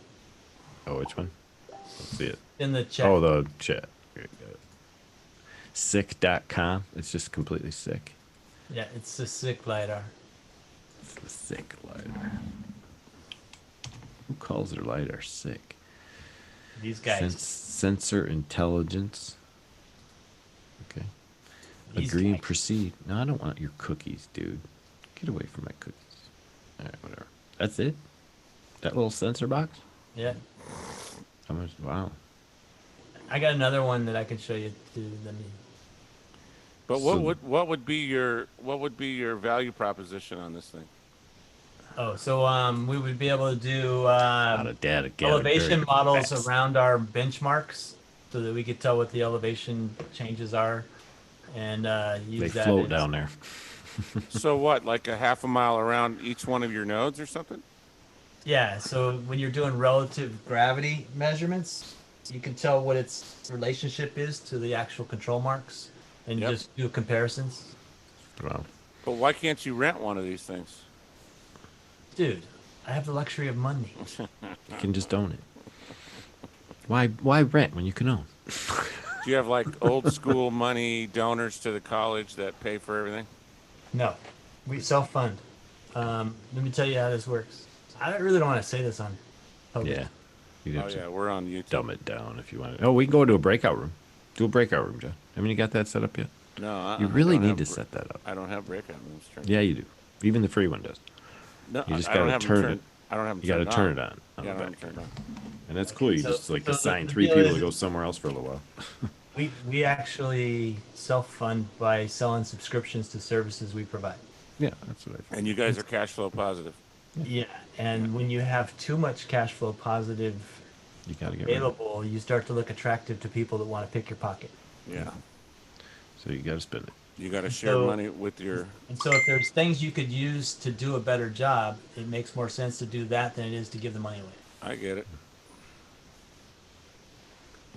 Oh, which one? Let's see it. in the chat. Oh, the chat. Okay, got it. Sick.com. It's just completely sick. Yeah, it's the sick LiDAR. It's the sick LiDAR. Who calls their LiDAR sick? These guys. Sensor intelligence. Okay. These Agree and guys. proceed. No, I don't want your cookies, dude. Get away from my cookies. All right, whatever. That's it? That little sensor box? Yeah. How much? Wow. I got another one that I can show you too. Let me. But So- what would be your value proposition on this thing? Oh, so we would be able to do Out of data gathered elevation very models fast. around our benchmarks, so that we could tell what the elevation changes are, and use They that. float as- down there. So what, like a half a mile around each one of your nodes or something? Yeah. So when you're doing relative gravity measurements, you can tell what its relationship is to the actual control marks, and Yep. just do comparisons. Wow. But why can't you rent one of these things? Dude, I have the luxury of money. You can just own it. Why rent when you can own? Do you have like old school money donors to the college that pay for everything? No, we self-fund. Let me tell you how this works. I really don't want to say this on public. Yeah. You'd Oh have to yeah, we're on YouTube. dumb it down if you want. Oh, we can go to a breakout room. Do a breakout room, John. I mean, you got that set up yet? No, You I really don't need have to bre- set that up. I don't have breakout rooms turned. Yeah, you do. Even the free one does. No, You just I don't gotta have 'em turn turned- it. I don't have them You got to turned turn on. it on. Yeah, I the don't have back. 'em turned on. And that's cool. You So- just like so assign the 3 deal people is- to go somewhere else for a little while. We actually self-fund by selling subscriptions to services we provide. Yeah, that's what I think. And you guys are cash flow positive. Yeah, and when you have too much cash flow positive You got to get rid of it. available, you start to look attractive to people that want to pick your pocket. Yeah. So you got to spend it. You got to share So- money with your. And so if there's things you could use to do a better job, it makes more sense to do that than it is to give the money away. I get it.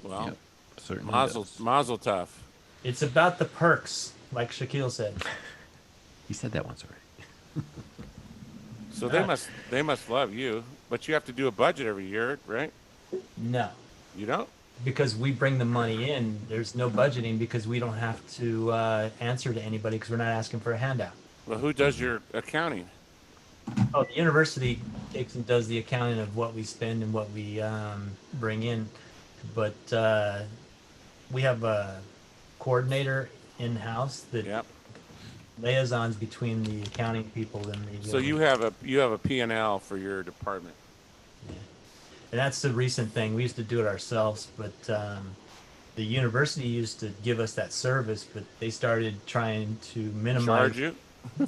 Well, Yep, certainly mazel does. mazel tov. It's about the perks, like Shaquille said. He said that once already. So they must love you, but you have to do a budget every year, right? No, You don't? because we bring the money in, there's no budgeting because we don't have to answer to anybody because we're not asking for a handout. Well, who does your accounting? Oh, the university takes and does the accounting of what we spend and what we bring in, but we have a coordinator in house that Yep. liaisons between the accounting people and the. So you have a P&L for your department. And that's the recent thing. We used to do it ourselves, but the university used to give us that service, but they started trying to minimize. Charge you?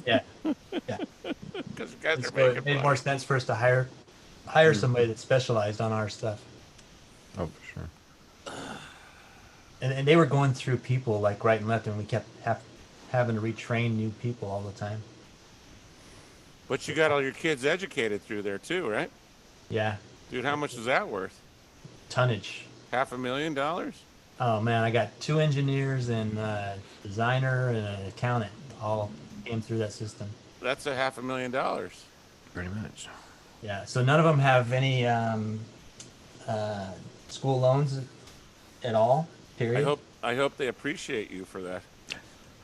Yeah, yeah. Because you guys And are so it making made money. more sense for us to hire somebody that specialized on our stuff. Oh, for sure. And they were going through people like right and left, and we kept having to retrain new people all the time. But you got all your kids educated through there too, right? Yeah, Dude, how much is that worth? tonnage. $500,000? Oh man, I got 2 engineers and a designer and an accountant all came through that system. That's $500,000. Pretty much. Yeah, so none of them have any school loans at all. Period. I hope they appreciate you for that.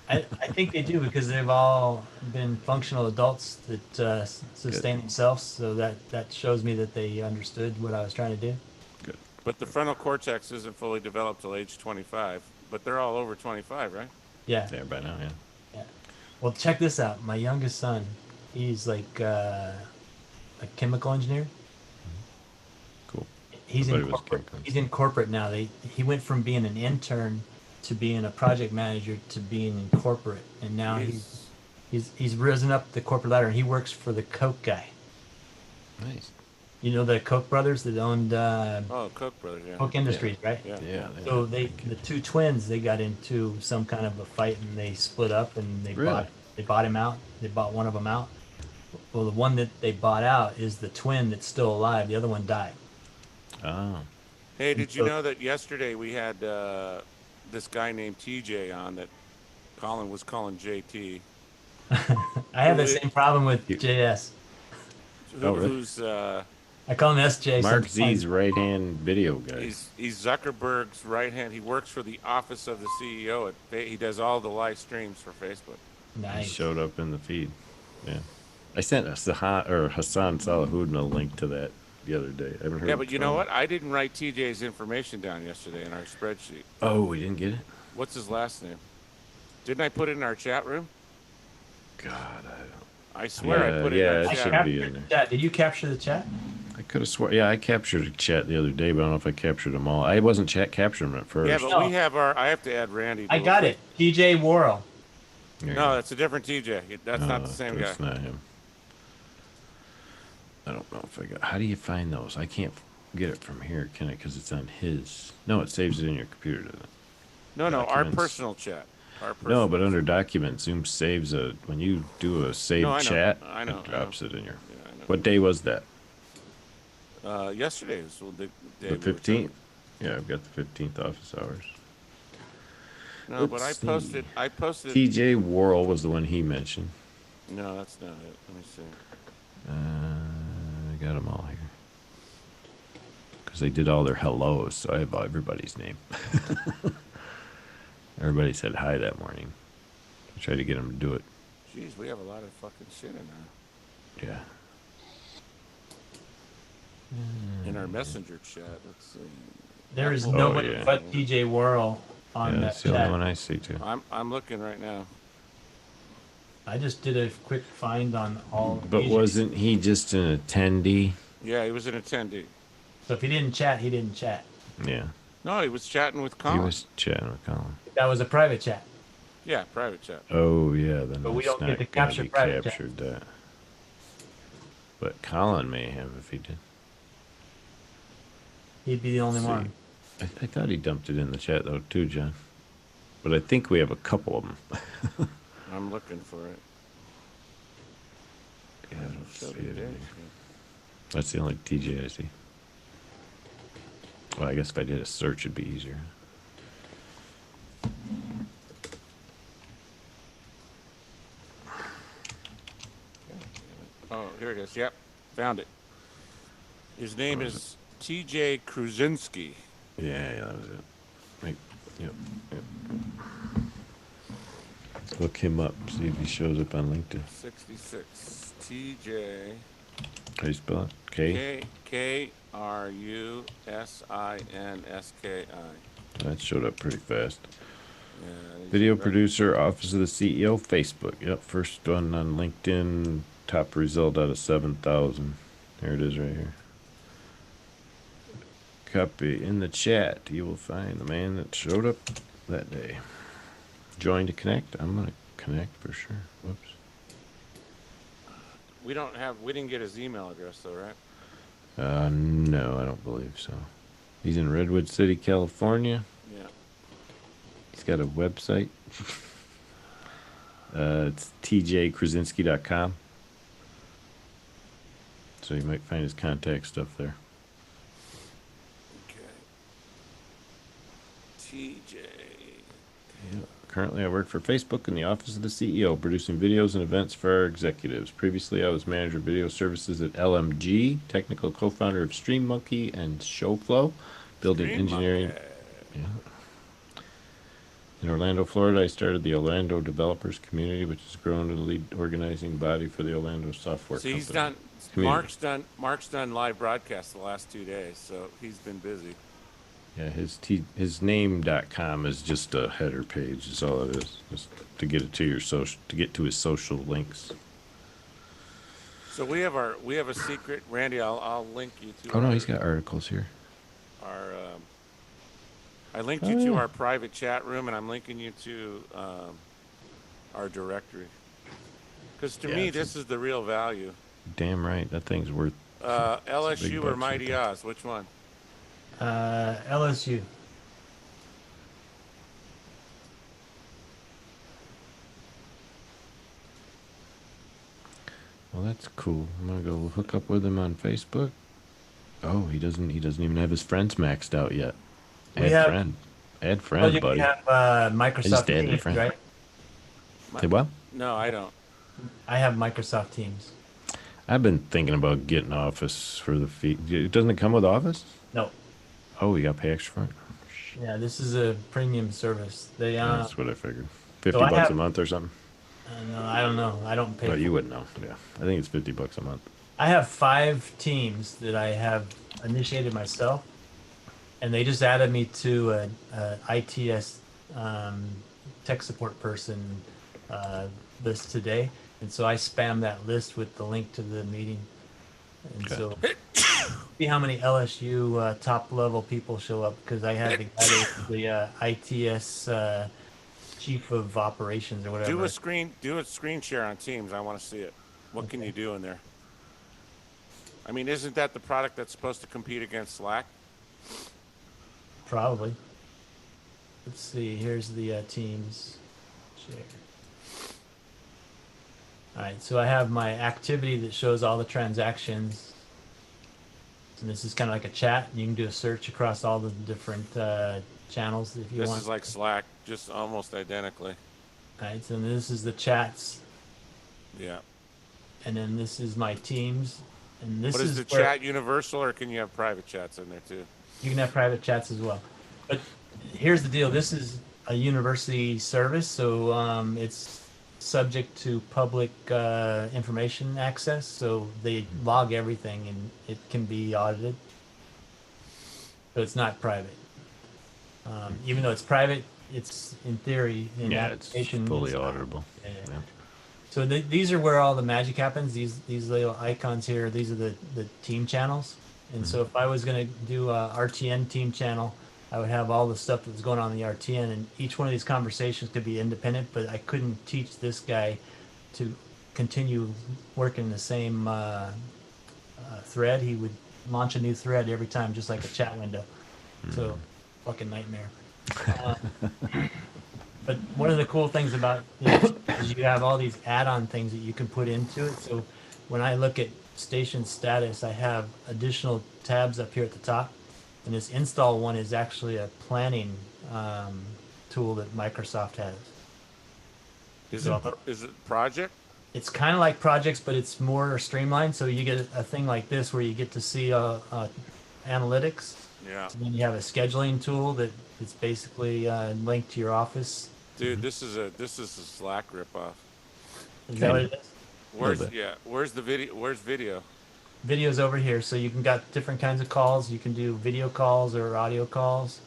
I think they do because they've all been functional adults that sustain themselves. So that shows me that they understood what I was trying to do. Good. But the frontal cortex isn't fully developed till age 25. But they're all over 25, right? Yeah. There by now, yeah. Yeah. Well, check this out. My youngest son, he's like a chemical engineer. Cool. He's I thought in he was corporate. chemical. He's in corporate now. He went from being an intern to being a project manager to being in corporate, and now he's risen up the corporate ladder. And he works for the Coke guy. Nice. You know the Koch brothers that owned Oh, Koch brothers, yeah. Koch Industries, right? Yeah. Yeah. So the two twins, they got into some kind of a fight and they split up and they Really? bought him out. They bought one of them out. Well, the one that they bought out is the twin that's still alive. The other one died. Oh. Hey, did you So- know that yesterday we had this guy named TJ on that Colin was calling JT? I have the same problem with JS. Oh, really? Who's I call him SJ. Mark sometimes. Z's right-hand video guy. he's Zuckerberg's right hand. He works for the office of the CEO. He does all the live streams for Facebook. He Nice. showed up in the feed. Yeah. I sent Hassan Salahudin a link to that the other day. I haven't heard Yeah, him but you tell know me. what? I didn't write TJ's information down yesterday in our spreadsheet. Oh, we didn't get it? What's his last name? Didn't I put it in our chat room? God, I don't. I swear I put it in yeah, our it I chat should room. be captured in the there. chat. Did you capture the chat? I could have swore. Yeah, I captured a chat the other day, but I don't know if I captured them all. I wasn't capturing them at first. Yeah, but No. we have our. I have to add Randy. To I got it. TJ Worrell. There you No, go. that's a different TJ. That's not the Oh, same guy. that's not him. I don't know if I got. How do you find those? I can't get it from here, can I? Because it's on his. No, it saves it in your computer, doesn't it? No, our Documents. personal chat. Our No, personal but under documents, Zoom saves a. When you do a save No, I know, chat, I know, it drops it in your. Yeah, I know. What day was that? Yesterday was the day. The we were talking. 15th. Yeah, I've got the 15th office hours. No, but I Let's see. posted. I posted. TJ Worrell was the one he mentioned. No, that's not it. Let me see. I got them all here. Because they did all their hellos, so I have everybody's name. Everybody said hi that morning. I tried to get them to do it. Jeez, we have a lot of fucking shit in there. Yeah. In our messenger chat. Let's see. There is Oh, nobody yeah. but TJ Worrell on Yeah, that that's the only chat. one I see too. I'm looking right now. I just did a quick find on all. But users. wasn't he just an attendee? Yeah, he was an attendee. So if he didn't chat, he didn't chat. Yeah. No, he was chatting with Colin. He was chatting with Colin. That was a private chat. Yeah, private chat. Oh, yeah. Then But we it's don't get not to gonna capture be private chat. captured that. But Colin may have if he did. He'd be the only See. one. I thought he dumped it in the chat though too, John. But I think we have a couple of them. I'm looking for it. Yeah, I don't Show see the it date. in here. That's the only TJ I see. Well, I guess if I did a search, it'd be easier. Oh, here it is. Yep, found it. His name is T.J. Kruzinski. Yeah, that was it. Right. Yep. Look him up. See if he shows up on LinkedIn. 66. T.J. How do you spell it? K? Kruzinski. That showed up pretty fast. Yeah, he's Video very- producer, Office of the CEO, Facebook. Yep, first one on LinkedIn. Top result out of 7,000. There it is right here. Copy in the chat. You will find the man that showed up that day. Join to connect. I'm gonna connect for sure. Whoops. We didn't get his email address though, right? No, I don't believe so. He's in Redwood City, California. Yeah. He's got a website. It's tjkrasinski.com. So you might find his contact stuff there. Okay. T.J. Yeah, Currently, I work for Facebook in the office of the CEO, producing videos and events for our executives. Previously, I was manager of video services at LMG, technical co-founder of StreamMonkey and ShowFlow, building Green engineering. Monkey. Yeah. In Orlando, Florida, I started the Orlando Developers Community, which has grown to the lead organizing body for the Orlando software See, he's company. done. Community. Mark's done live broadcasts the last 2 days, so he's been busy. Yeah, his name.com is just a header page. Is all it is, just to get it to your social, to get to his social links. So we have a secret, Randy. I'll link you to. Oh no, he's got articles here. Our I linked Oh, you to yeah. our private chat room, and I'm linking you to our directory. Because to Yeah, me, it's this is the real value. Damn right, that thing's worth. LSU or bucks Mighty right there. Oz, which one? LSU. Well, that's cool. I'm gonna go hook up with him on Facebook. Oh, he doesn't even have his friends maxed out yet. We Add have- friend. Add Well, friend, you buddy. have Microsoft just added a Teams, friend. right? Say what? No, I don't. I have Microsoft Teams. I've been thinking about getting Office for the feed. Doesn't it come with Office? No. Oh, you got to pay extra for it. Yeah, this is a premium service. They That's what I figured. 50 I bucks have- a month or something. no, I don't know. I don't pay. Oh, for you wouldn't know. Yeah, I think it's 50 bucks a month. I have 5 teams that I have initiated myself, and they just added me to a ITS tech support person list today, and so I spam that list with the link to the meeting, and so see how many LSU top level people show up, because I had the guy that was the ITS chief of operations or whatever. Do a screen share on Teams. I want to see it. What can you do in there? I mean, isn't that the product that's supposed to compete against Slack? Probably. Let's see. Here's the Teams share. All right, so I have my activity that shows all the transactions, and this is kind of like a chat. You can do a search across all the different channels if you This want. is like Slack, just almost identically. All right, so this is the chats, Yeah. and then this is my Teams, and this What is the where chat universal, or can you have private chats in there too? you can have private chats as well. But here's the deal: this is a university service, so it's subject to public information access, so they log everything and it can be audited, so it's not private. Even though it's private, it's in theory in Yeah, it's application fully it's not. auditable. Yeah. Yeah. So these are where all the magic happens. These little icons here, these are the team channels, and so if I was going to do a RTN team channel, I would have all the stuff that's going on in the RTN, and each one of these conversations could be independent, but I couldn't teach this guy to continue working the same thread. He would launch a new thread every time, just like a chat window. So, fucking nightmare. But one of the cool things about this is you have all these add-on things that you can put into it. So when I look at station status, I have additional tabs up here at the top. And this install one is actually a planning tool that Microsoft has. Is So it project? it's kind of like projects, but it's more streamlined. So you get a thing like this where you get to see analytics. Yeah. And then you have a scheduling tool that it's basically linked to your Office. Dude, this is a Slack ripoff. Is that what it is? Where's the video? Where's video? Video's over here, so you can got different kinds of calls. You can do video calls or audio calls.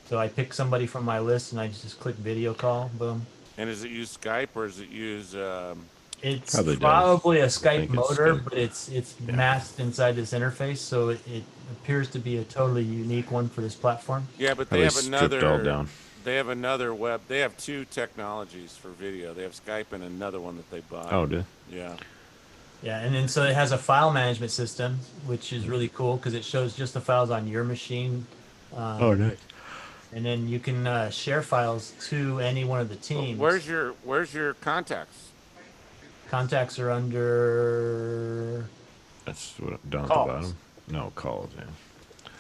So I pick somebody from my list and I just click video call, boom. And does it use Skype or does it use? It's Probably does. probably a I Skype think it's motor, Skype. but it's masked inside this interface, so it appears to be a totally unique one for this platform. Yeah, but Probably they have stripped all down. They have another web. They have 2 technologies for video. They have Skype and another one that they bought. Oh, dude. Yeah. Yeah, and then so it has a file management system, which is really cool because it shows just the files on your machine. Nice. And then you can share files to any one of the teams. Where's your contacts? Contacts are under. That's what down Calls. at the bottom. No calls. Yeah.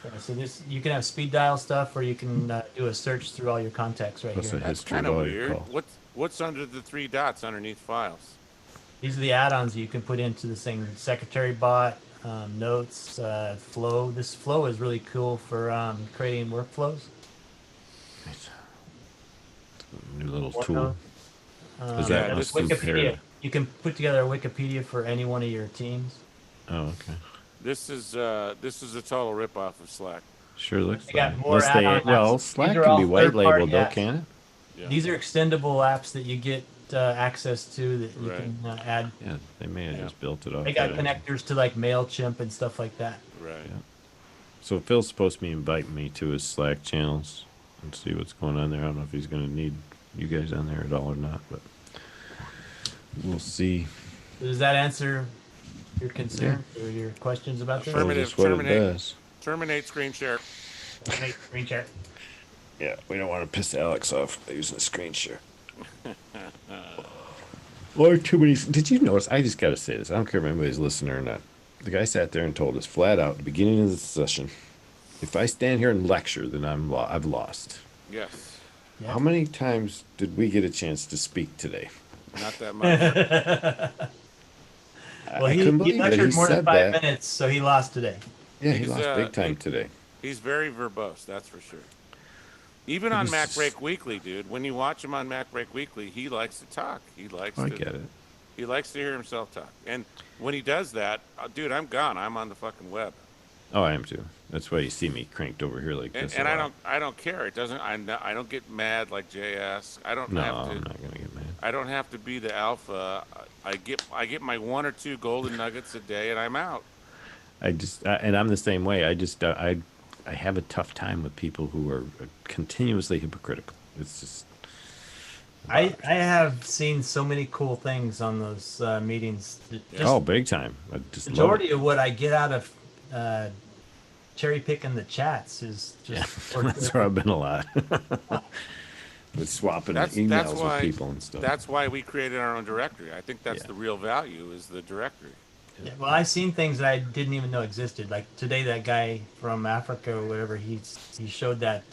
Yeah, so this you can have speed dial stuff, or you can do a search through all your contacts right Plus here. a That's history kind of of all your weird. calls. What's under the three dots underneath files? These are the add-ons you can put into this thing. Secretary bot, notes, flow. This flow is really cool for creating workflows. Nice. New little Or tool. note. Is Yeah, that this must is- Wikipedia. compare? You can put together a Wikipedia for any one of your teams. Oh, okay. This is a total ripoff of Slack. Sure looks They got fine. more Unless they, add-on well, apps. Slack These are can be all white third-party labeled though, apps. can it? Yeah. These are extendable apps that you get access to that you Right. can add. Yeah, they may have Yeah. just built it off. They got that. connectors to like MailChimp and stuff like that. Right. Yeah. So Phil's supposed to be inviting me to his Slack channels and see what's going on there. I don't know if he's going to need you guys on there at all or not, but we'll see. Does that answer your concerns or your questions about this? Affirmative. Shows us what it terminate. does. Terminate screen share. Screen share. Yeah, we don't want to piss Alex off by using a screen share. Or too many. Did you notice? I just got to say this. I don't care if anybody's listening or not. The guy sat there and told us flat out at the beginning of the session, if I stand here and lecture, then I've lost. Yes. Yeah. How many times did we get a chance to speak today? Not that much. Well, I he couldn't believe that. lectured He more than said 5 that. minutes, so he lost today. Yeah, he He's, lost big time he- today. He's very verbose, that's for sure. Even It on was Mac just- Break Weekly, dude. When you watch him on Mac Break Weekly, he likes to talk. He likes I to get it. He likes to hear himself talk. And when he does that, dude, I'm gone. I'm on the fucking web. Oh, I am too. That's why you see me cranked over here like And, this. and a I lot. don't care. It doesn't. I don't get mad like JS. I don't No, have I'm to. not gonna get mad. I don't have to be the alpha. I get my 1 or 2 golden nuggets a day, and I'm out. And I'm the same way. I have a tough time with people who are continuously hypocritical. It's just I have seen so many cool things on those meetings. Just big time. I just love majority it. of what I get out of cherry picking the chats is Yeah, just that's where I've been a lot. With swapping That's emails why with people and stuff. That's why we created our own directory. I think that's Yeah. the real value is the directory. Yeah, well, I've seen things that I didn't even know existed. Like today, that guy from Africa or whatever, he showed that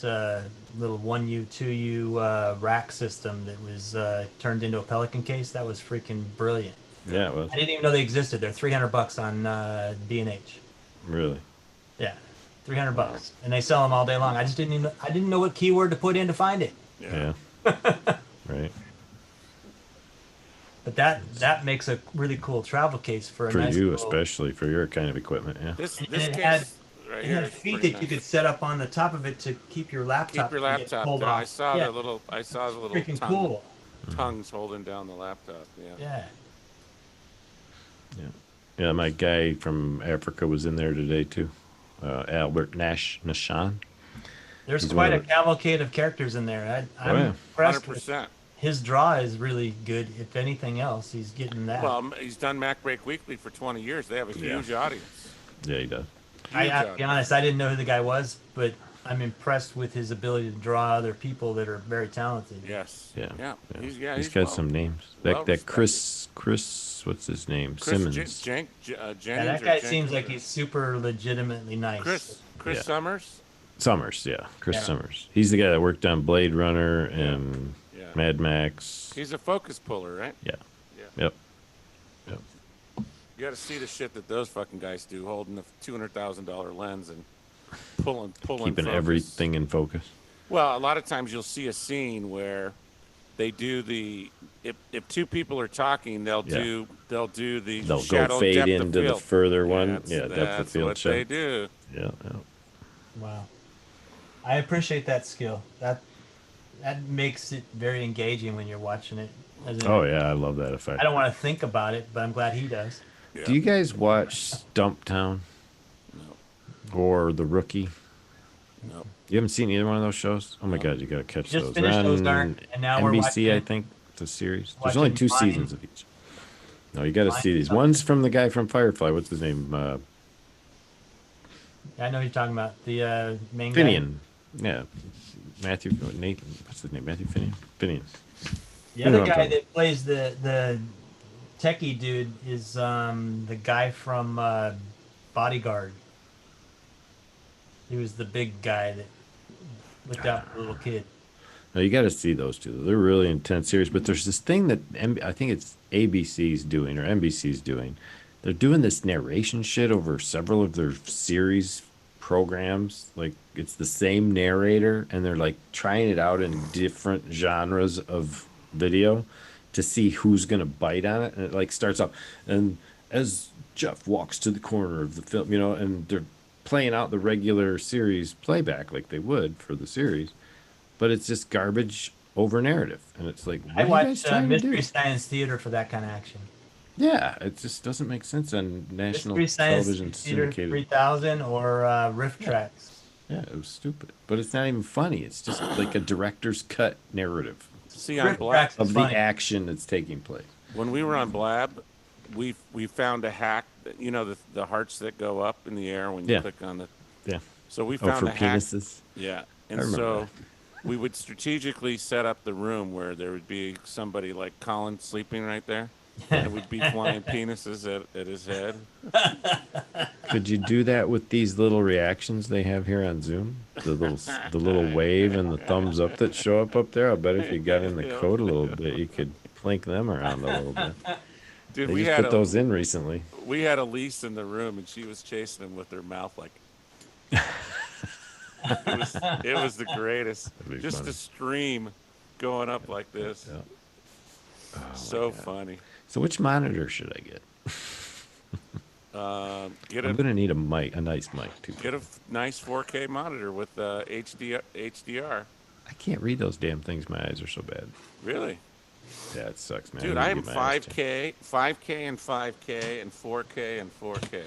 little 1U, 2U rack system that was turned into a Pelican case. That was freaking brilliant. Yeah, well, I didn't even know they existed. They're $300 on B&H. really. Yeah, $300, and they sell them all day long. I just didn't know what keyword to put in to find it. Yeah. Right. But that makes a really cool travel case for a For nice you, little- especially for your kind of equipment. Yeah. This And this it case had- right It here had is feet pretty that you nice. could set up on the top of it to keep your laptop. Keep your from getting laptop pulled down. off. I saw Yeah, the little freaking cool. tongues holding down the laptop. Yeah. Yeah. Yeah, my guy from Africa was in there today too. Albert Nashan. There's He's quite one a of the- cavalcade of characters in there. I'm yeah. impressed. 100%. His draw is really good. If anything else, he's getting that. Well, he's done Mac Break Weekly for 20 years. They have a Yeah. huge audience. Yeah, he does. I Huge have to be audience. honest, I didn't know who the guy was, but I'm impressed with his ability to draw other people that are very talented. Yes. Yeah. Yeah. He's He's got well- some names. well That Chris, what's his name? Chris Simmons. Jennings Yeah, that or guy Jenkins seems like or- he's super legitimately nice. Chris Yeah. Summers. Summers, yeah. Chris Yeah. Summers. He's the guy that worked on Blade Runner and Yeah. Mad Max. He's a focus puller, right? Yeah. Yeah. Yep. Yep. You got to see the shit that those fucking guys do, holding a $200,000 lens and pulling. Keeping focus. everything in focus. Well, a lot of times you'll see a scene where they do the if 2 people are talking, they'll Yeah. do the They'll shadow go fade depth of into the field. further one. That's, Yeah, depth of that's field what shot. they do. Yeah, yeah. Wow. I appreciate that skill. That makes it very engaging when you're watching it. Oh yeah, I love that effect. I don't want to think about it, but I'm glad he does. Yeah. Do you guys watch Stumptown No. or The Rookie? No. You haven't seen either one of those shows? Oh my No. god, you gotta catch Just those. finished They're on Ozark, and now we're NBC, I watching- think. It's a series. There's only watching 2 Blind- seasons of each. No, you gotta Blind see these. something. One's from the guy from Firefly. What's his name? I know who you're talking about. The main guy. Finian. Yeah. Matthew. Nate. What's his name? Matthew Finian. Finian. The You know other what I'm guy talking that plays the techie dude is the guy from Bodyguard. He was the big guy that looked out for the little kid. No, you got to see those two. They're really intense series. But there's this thing that I think it's ABC's doing or NBC's doing. They're doing this narration shit over several of their series programs. Like it's the same narrator, and they're like trying it out in different genres of video to see who's gonna bite on it. And it like starts off, and as Jeff walks to the corner of the film, and they're playing out the regular series playback like they would for the series, but it's just garbage over narrative, and it's like, I what are you guys watched trying to do? Mystery Science Theater for that kind of action. Yeah, it just doesn't make sense on national Mystery Science television Theater syndicated. 3000 or Riff Tracks. Yeah, it was stupid, but it's not even funny. It's just like a director's cut narrative See, on Riff Blab, Tracks of is the funny. action that's taking place. when we were on Blab, we found a hack. The hearts that go up in the air when you Yeah. click on the. Yeah. So we Oh, found for a hack. penises. Yeah, I and remember so that. we would strategically set up the room where there would be somebody like Colin sleeping right there, and we'd be flying penises at his head. Could you do that with these little reactions they have here on Zoom? The little wave and the thumbs up that show up there. I bet if you got in the code a little bit, you could plink them around a little bit. Dude, They we just had put those in recently. we had Elise in the room, and she was chasing him with her mouth like. It was the greatest. That'd be Just funny. a stream going up like this. Yeah. Oh, So funny. So which monitor should I get? Get I'm a gonna need a mic, a nice mic too. nice 4K monitor with HDR. I can't read those damn things. My eyes are so bad. Really, Yeah, it sucks, man. dude, need I to am get my eyes checked. 5K and 5K and 4K and 4K.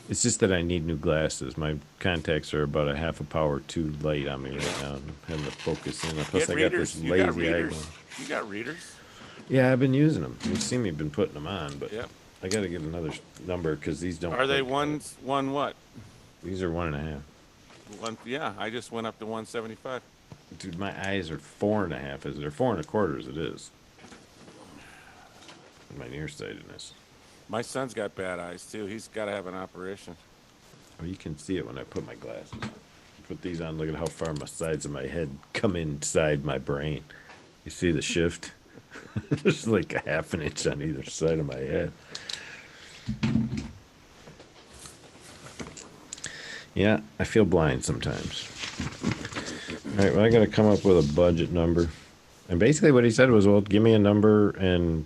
It's just that I need new glasses. My contacts are about a half a power too light on me right now. I'm having to focus in. Plus, Get I got readers. this You got lazy eye readers. going. You got readers. Yeah, I've been using them. You've seen me been putting them on, but Yep. I got to get another number because these don't. Are they click. one what? These are 1.5. One. Yeah, I just went up to 175. Dude, my eyes are 4.5. They're 4.25 as it is. My nearsightedness. My son's got bad eyes too. He's got to have an operation. Oh, you can see it when I put my glasses on. Put these on. Look at how far my sides of my head come inside my brain. You see the shift? There's like a half an inch on either side of my head. Yeah, I feel blind sometimes. All right, well, I got to come up with a budget number. And basically what he said was, well, give me a number and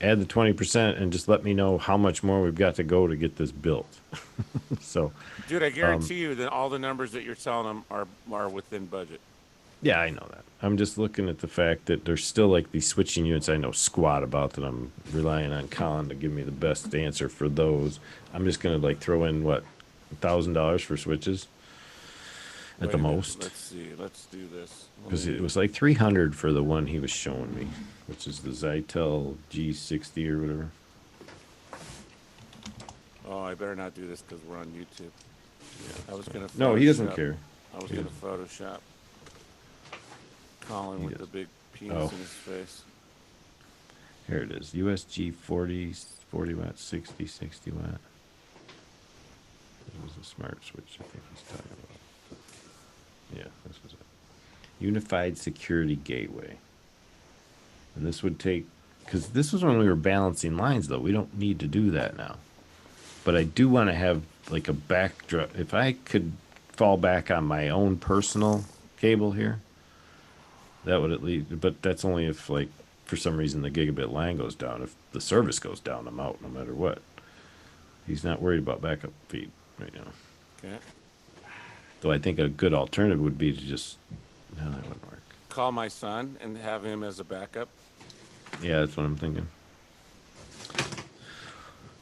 add the 20% and just let me know how much more we've got to go to get this built. So, Dude, I guarantee you that all the numbers that you're telling them are within budget. yeah, I know that. I'm just looking at the fact that there's still like these switching units I know squat about that I'm relying on Colin to give me the best answer for those. I'm just going to like throw in what, $1,000 for switches at Wait the a minute. most. Let's see. Let's do this. Because it was like 300 for the one he was showing me, which is the Zytel G60 or whatever. Oh, I better not do this because we're on YouTube. I was gonna. No, he doesn't Photoshop- care. I was He gonna Photoshop Colin He with the does. big penis Oh. in his face. Here it is. USG 40 watt, 60 watt. This was a smart switch, I think he's talking about. Yeah, this was it. Unified Security Gateway. And this would take, because this was when we were balancing lines, though. We don't need to do that now. But I do want to have like a backdrop. If I could fall back on my own personal cable here, that would at least, but that's only if like for some reason the gigabit line goes down. If the service goes down, I'm out no matter what. He's not worried about backup feed right now. Okay. Though I think a good alternative would be to just, no, that wouldn't work. Call my son and have him as a backup. Yeah, that's what I'm thinking.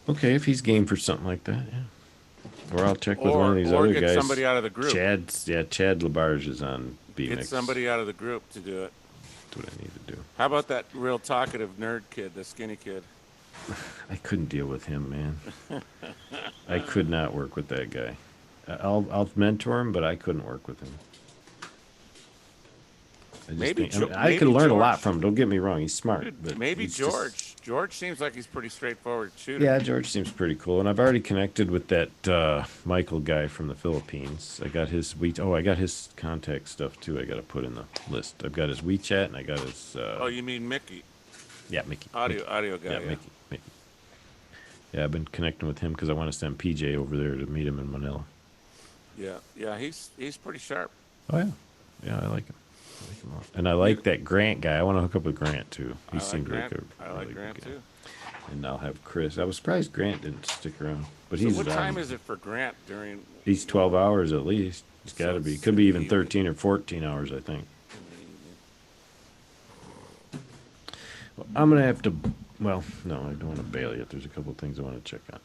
Okay, if he's game for something like that, yeah. Or I'll check with one of these or other get guys. somebody out of the group. Chad Labarge is on BMX. Get somebody out of the group to do it. That's what I need to do. How about that real talkative nerd kid, the skinny kid? I couldn't deal with him, man. I could not work with that guy. I'll mentor him, but I couldn't work with him. Maybe I could learn a lot from him. Don't get me wrong. He's smart. But maybe he's George. George seems like he's pretty straightforward shooter. Yeah, George seems pretty cool. And I've already connected with that Michael guy from the Philippines. I got his I got his contact stuff too. I got to put in the list. I've got his WeChat and I got his. Oh, you mean Mickey? Yeah, Mickey. Audio guy. Yeah, Yeah. Mickey. Yeah, I've been connecting with him because I want to send PJ over there to meet him in Manila. Yeah. He's pretty sharp. Oh yeah, yeah, I like him. I like him a lot. And I like that Grant guy. I want to hook up with Grant too. He seemed like a I like really Grant good guy. too. And I'll have Chris. I was surprised Grant didn't stick around, but So he's. what time is it for Grant during? He's 12 hours at least. It's got to be. it's Could be even evening. 13 or 14 hours, I think. Well, I'm gonna have to. Well, no, I don't want to bail yet. There's a couple things I want to check on.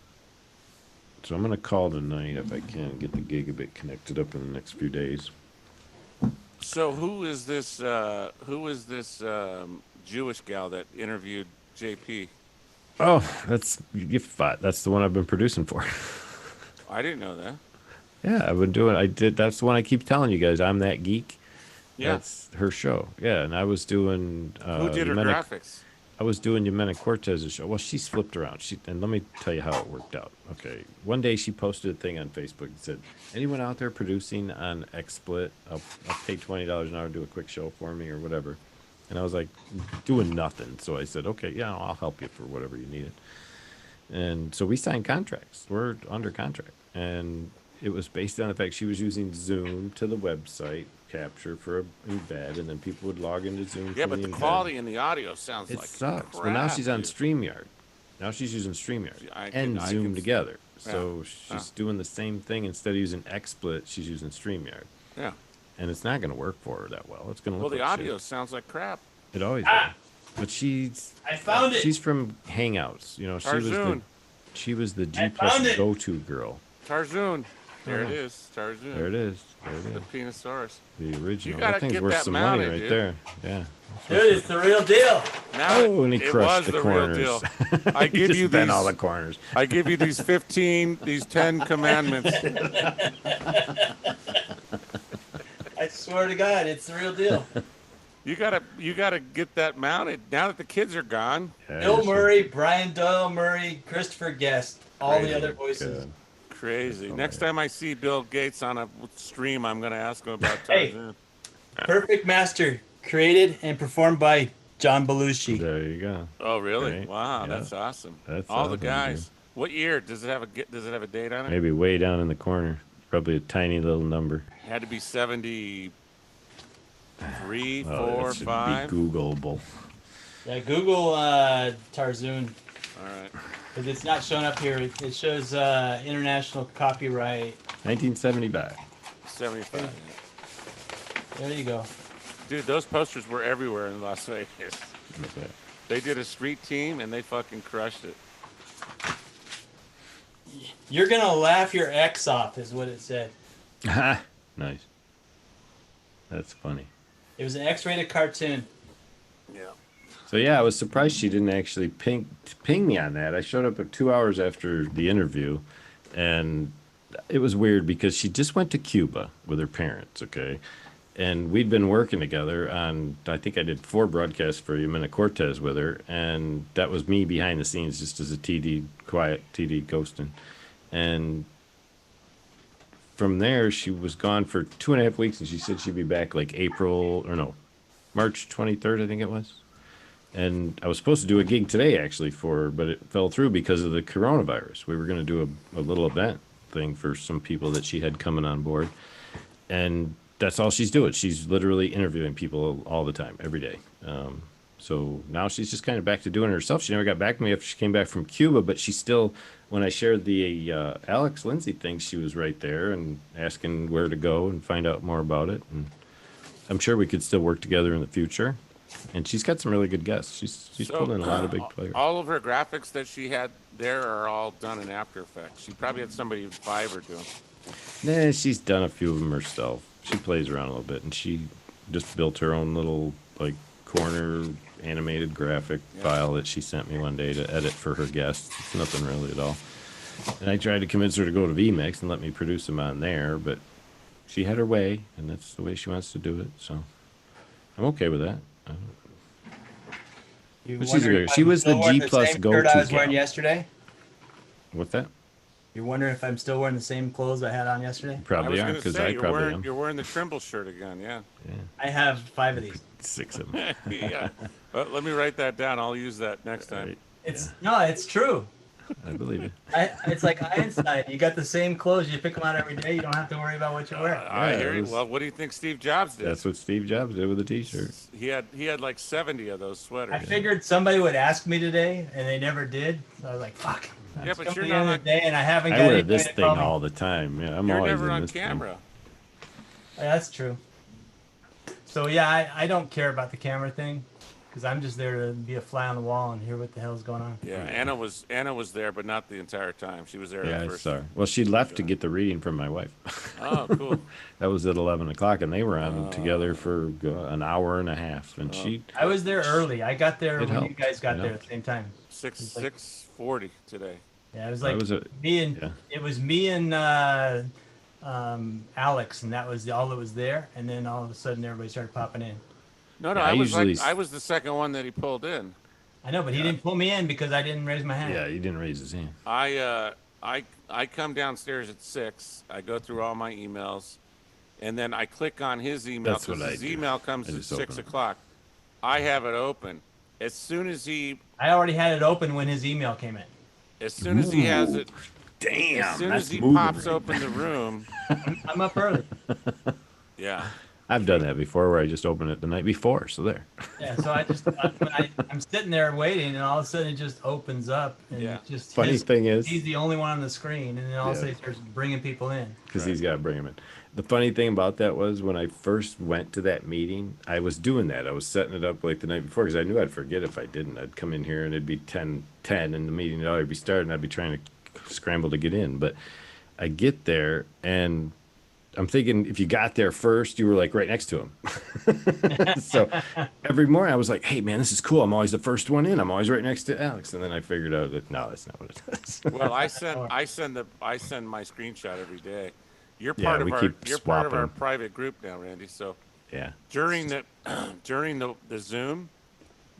So I'm gonna call tonight if I can get the gigabit connected up in the next few days. So who is this? Jewish gal that interviewed JP? Oh, that's Giftbot. That's the one I've been producing for. I didn't know that. Yeah, I've been doing. I did. That's the one I keep telling you guys. I'm that geek. Yeah. That's her show. Yeah, and I was doing. Who did her Jimena- graphics? I was doing Jimena Cortez's show. Well, she's flipped around. And let me tell you how it worked out. Okay, one day she posted a thing on Facebook that said, "Anyone out there producing on XSplit? I'll pay $20 an hour to do a quick show for me or whatever." And I was like, doing nothing. So I said, "Okay, yeah, I'll help you for whatever you needed." And so we signed contracts. We're under contract, and it was based on the fact she was using Zoom to the website capture for a embed, and then people would log into Zoom. Yeah, for but the embed. quality in the audio sounds It like sucks. crap. Well, now she's on dude. StreamYard. Now she's using StreamYard I and can- Zoom together. So Yeah. she's doing the same thing. Instead of using XSplit, she's using StreamYard. Yeah. And it's not going to work for her that well. It's going to Well, look the like audio shit. sounds like crap. It always does. But I found it. she's from Hangouts. You know, Tarzoon. she was the G I plus found it. go-to girl. Tarzoon. There it Yeah. is. Tarzoon. There it is. There it The is. Penosaurus. The original. gotta That thing's get worth that some money mounted, right dude. there. Yeah. Dude, it's the real deal. Now Oh, and he it crushed was the real corners. deal. I He give just you bent these. all the corners. I give you these 10 commandments. I swear to God, it's the real deal. You gotta get that mounted now that the kids are gone. Yeah, Bill it's Murray, Brian Doyle Murray, Christopher Guest, all the other voices. good. Crazy. Oh, Next yeah. time I see Bill Gates on a stream, I'm gonna ask him about Hey. Tarzan. Perfect Master, created and performed by John Belushi. There you go. Oh, really? Right. Wow, Yeah. that's awesome. That's all the awesome, guys. dude. What year does it have a date on it? Maybe way down in the corner. Probably a tiny little number. Had to be 73, Oh, 4, that should 5. be Googleable. Yeah, Google Tarzoon, All right. because it's not showing up here. It shows international copyright. 1975. 75. yeah. There you go. Dude, those posters were everywhere in Las Vegas. Look at They did a street team and they fucking crushed it. You're gonna laugh your X off, is what it said. that. Nice. That's funny. It was an X-rated cartoon. Yeah. So yeah, I was surprised she didn't actually ping me on that. I showed up at 2 hours after the interview, and it was weird because she just went to Cuba with her parents. Okay, and we'd been working together on. I think I did 4 broadcasts for Jimena Cortez with her, and that was me behind the scenes, just as a quiet TD ghosting, and. From there, she was gone for 2.5 weeks, and she said she'd be back like March 23rd, I think it was. And I was supposed to do a gig today, actually, for her, but it fell through because of the coronavirus. We were going to do a little event thing for some people that she had coming on board. And that's all she's doing. She's literally interviewing people all the time, every day. So now she's just kind of back to doing it herself. She never got back to me after she came back from Cuba, but she still, when I shared the Alex Lindsay thing, she was right there and asking where to go and find out more about it. And I'm sure we could still work together in the future. And she's got some really good guests. She's pulled in a lot of big players. All of her graphics that she had there are all done in After Effects. She probably had somebody in Fiverr do them. Nah, she's done a few of them herself. She plays around a little bit, and she just built her own little like corner animated graphic file that she sent me one day to edit for her guests. It's nothing really at all. And I tried to convince her to go to VMix and let me produce them on there, but she had her way, and that's the way she wants to do it. So I'm okay with that. You But she's wondering good. if She I'm was the still wearing G plus same go-to shirt I was wearing gal. yesterday? What's that? You're wondering if I'm still wearing the same clothes I had on yesterday? I Probably was are, going to because say I probably am. you're wearing the Trimble shirt again. Yeah. Yeah, I have 5 of these. 6 of them. Yeah. Well, let me write that down. I'll use that next time. Right. It's no, it's true. I believe it. It's like Einstein. You got the same clothes. You pick them out every day. You don't have to worry about what you wear. I hear it you. was- Well, what do you think Steve Jobs did? That's what Steve Jobs did with a T-shirt. He had like 70 of those sweaters. I figured somebody would ask me today, and they never did. So I was like, "Fuck." Yeah, It's but coming you're the not end of on- the day, and I haven't I got wear anybody this to thing call me. all the time. Yeah, I'm You're always never in on this thing. camera. Yeah, that's true. So yeah, I don't care about the camera thing because I'm just there to be a fly on the wall and hear what the hell's going on. Yeah, Anna was there, but not the entire time. She was there Yeah, at I first. saw her. Well, she left to get the reading from my wife. Oh, cool. That was at 11 o'clock, and they were on together for an hour and a half. And she, I was there early. I got there It when you helped. guys got It there helped. at the same time. 6:40 today. Yeah, it was I like was me and yeah. it was me and Alex, and that was all that was there. And then all of a sudden, everybody started popping in. No, Yeah, I was the second one that he pulled in. I know, but he didn't pull me in because I didn't raise my hand. yeah, he didn't raise his hand. I come downstairs at 6. I go through all my emails, and then I click on his email That's what because I his do. email comes I at just 6 open it. o'clock. I have it open. As soon as he I already had it open when his email came in. has it, Damn, as soon that's as he moving pops right open the room, I'm up early. yeah. I've done that before, where I just open it the night before. So there. Yeah, so I'm sitting there waiting, and all of a sudden it just opens up, and Yeah. it just Funny thing is, he's the only one on the screen, and then all of a sudden Yeah. he starts bringing people in. because he's got to bring him in. The funny thing about that was when I first went to that meeting, I was doing that. I was setting it up like the night before because I knew I'd forget if I didn't. I'd come in here and it'd be 10:10, and the meeting would already be starting. I'd be trying to scramble to get in. But I get there, and I'm thinking if you got there first, you were like right next to him. So every morning I was like, hey, man, this is cool. I'm always the first one in. I'm always right next to Alex. And then I figured out that, no, that's not what it is. Well, I send my screenshot every day. You're Yeah, part of we our keep you're part of our swapping. private group now, Randy. So Yeah. during the during the Zoom,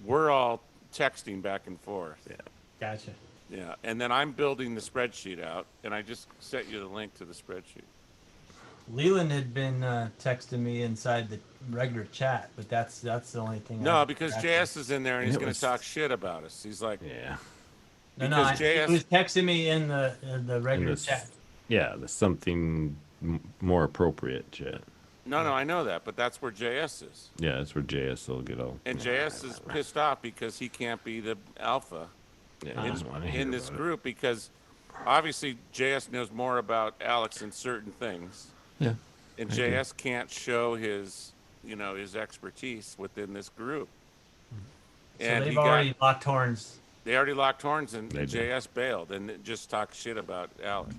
we're all texting back and forth. Yeah. Gotcha. Yeah, and then I'm building the spreadsheet out, and I just sent you the link to the spreadsheet. Leland had been texting me inside the regular chat, but that's the only thing. No, I because actually- JS is in there and he's It going was- to talk shit about us. He's like, Yeah. No, because he JS was texting me in the regular this- chat. Yeah, there's something more appropriate, Chet. no, I know that, but that's where JS is. Yeah, that's where JS will get all. And JS is pissed off because he can't be the alpha Yeah, he doesn't want to hear in this about it. group because obviously JS knows more about Alex in certain things. Yeah. And I agree. JS can't show his expertise within this group. So And they've already locked horns. they already locked horns, and They did. JS bailed and just talked shit about Alex.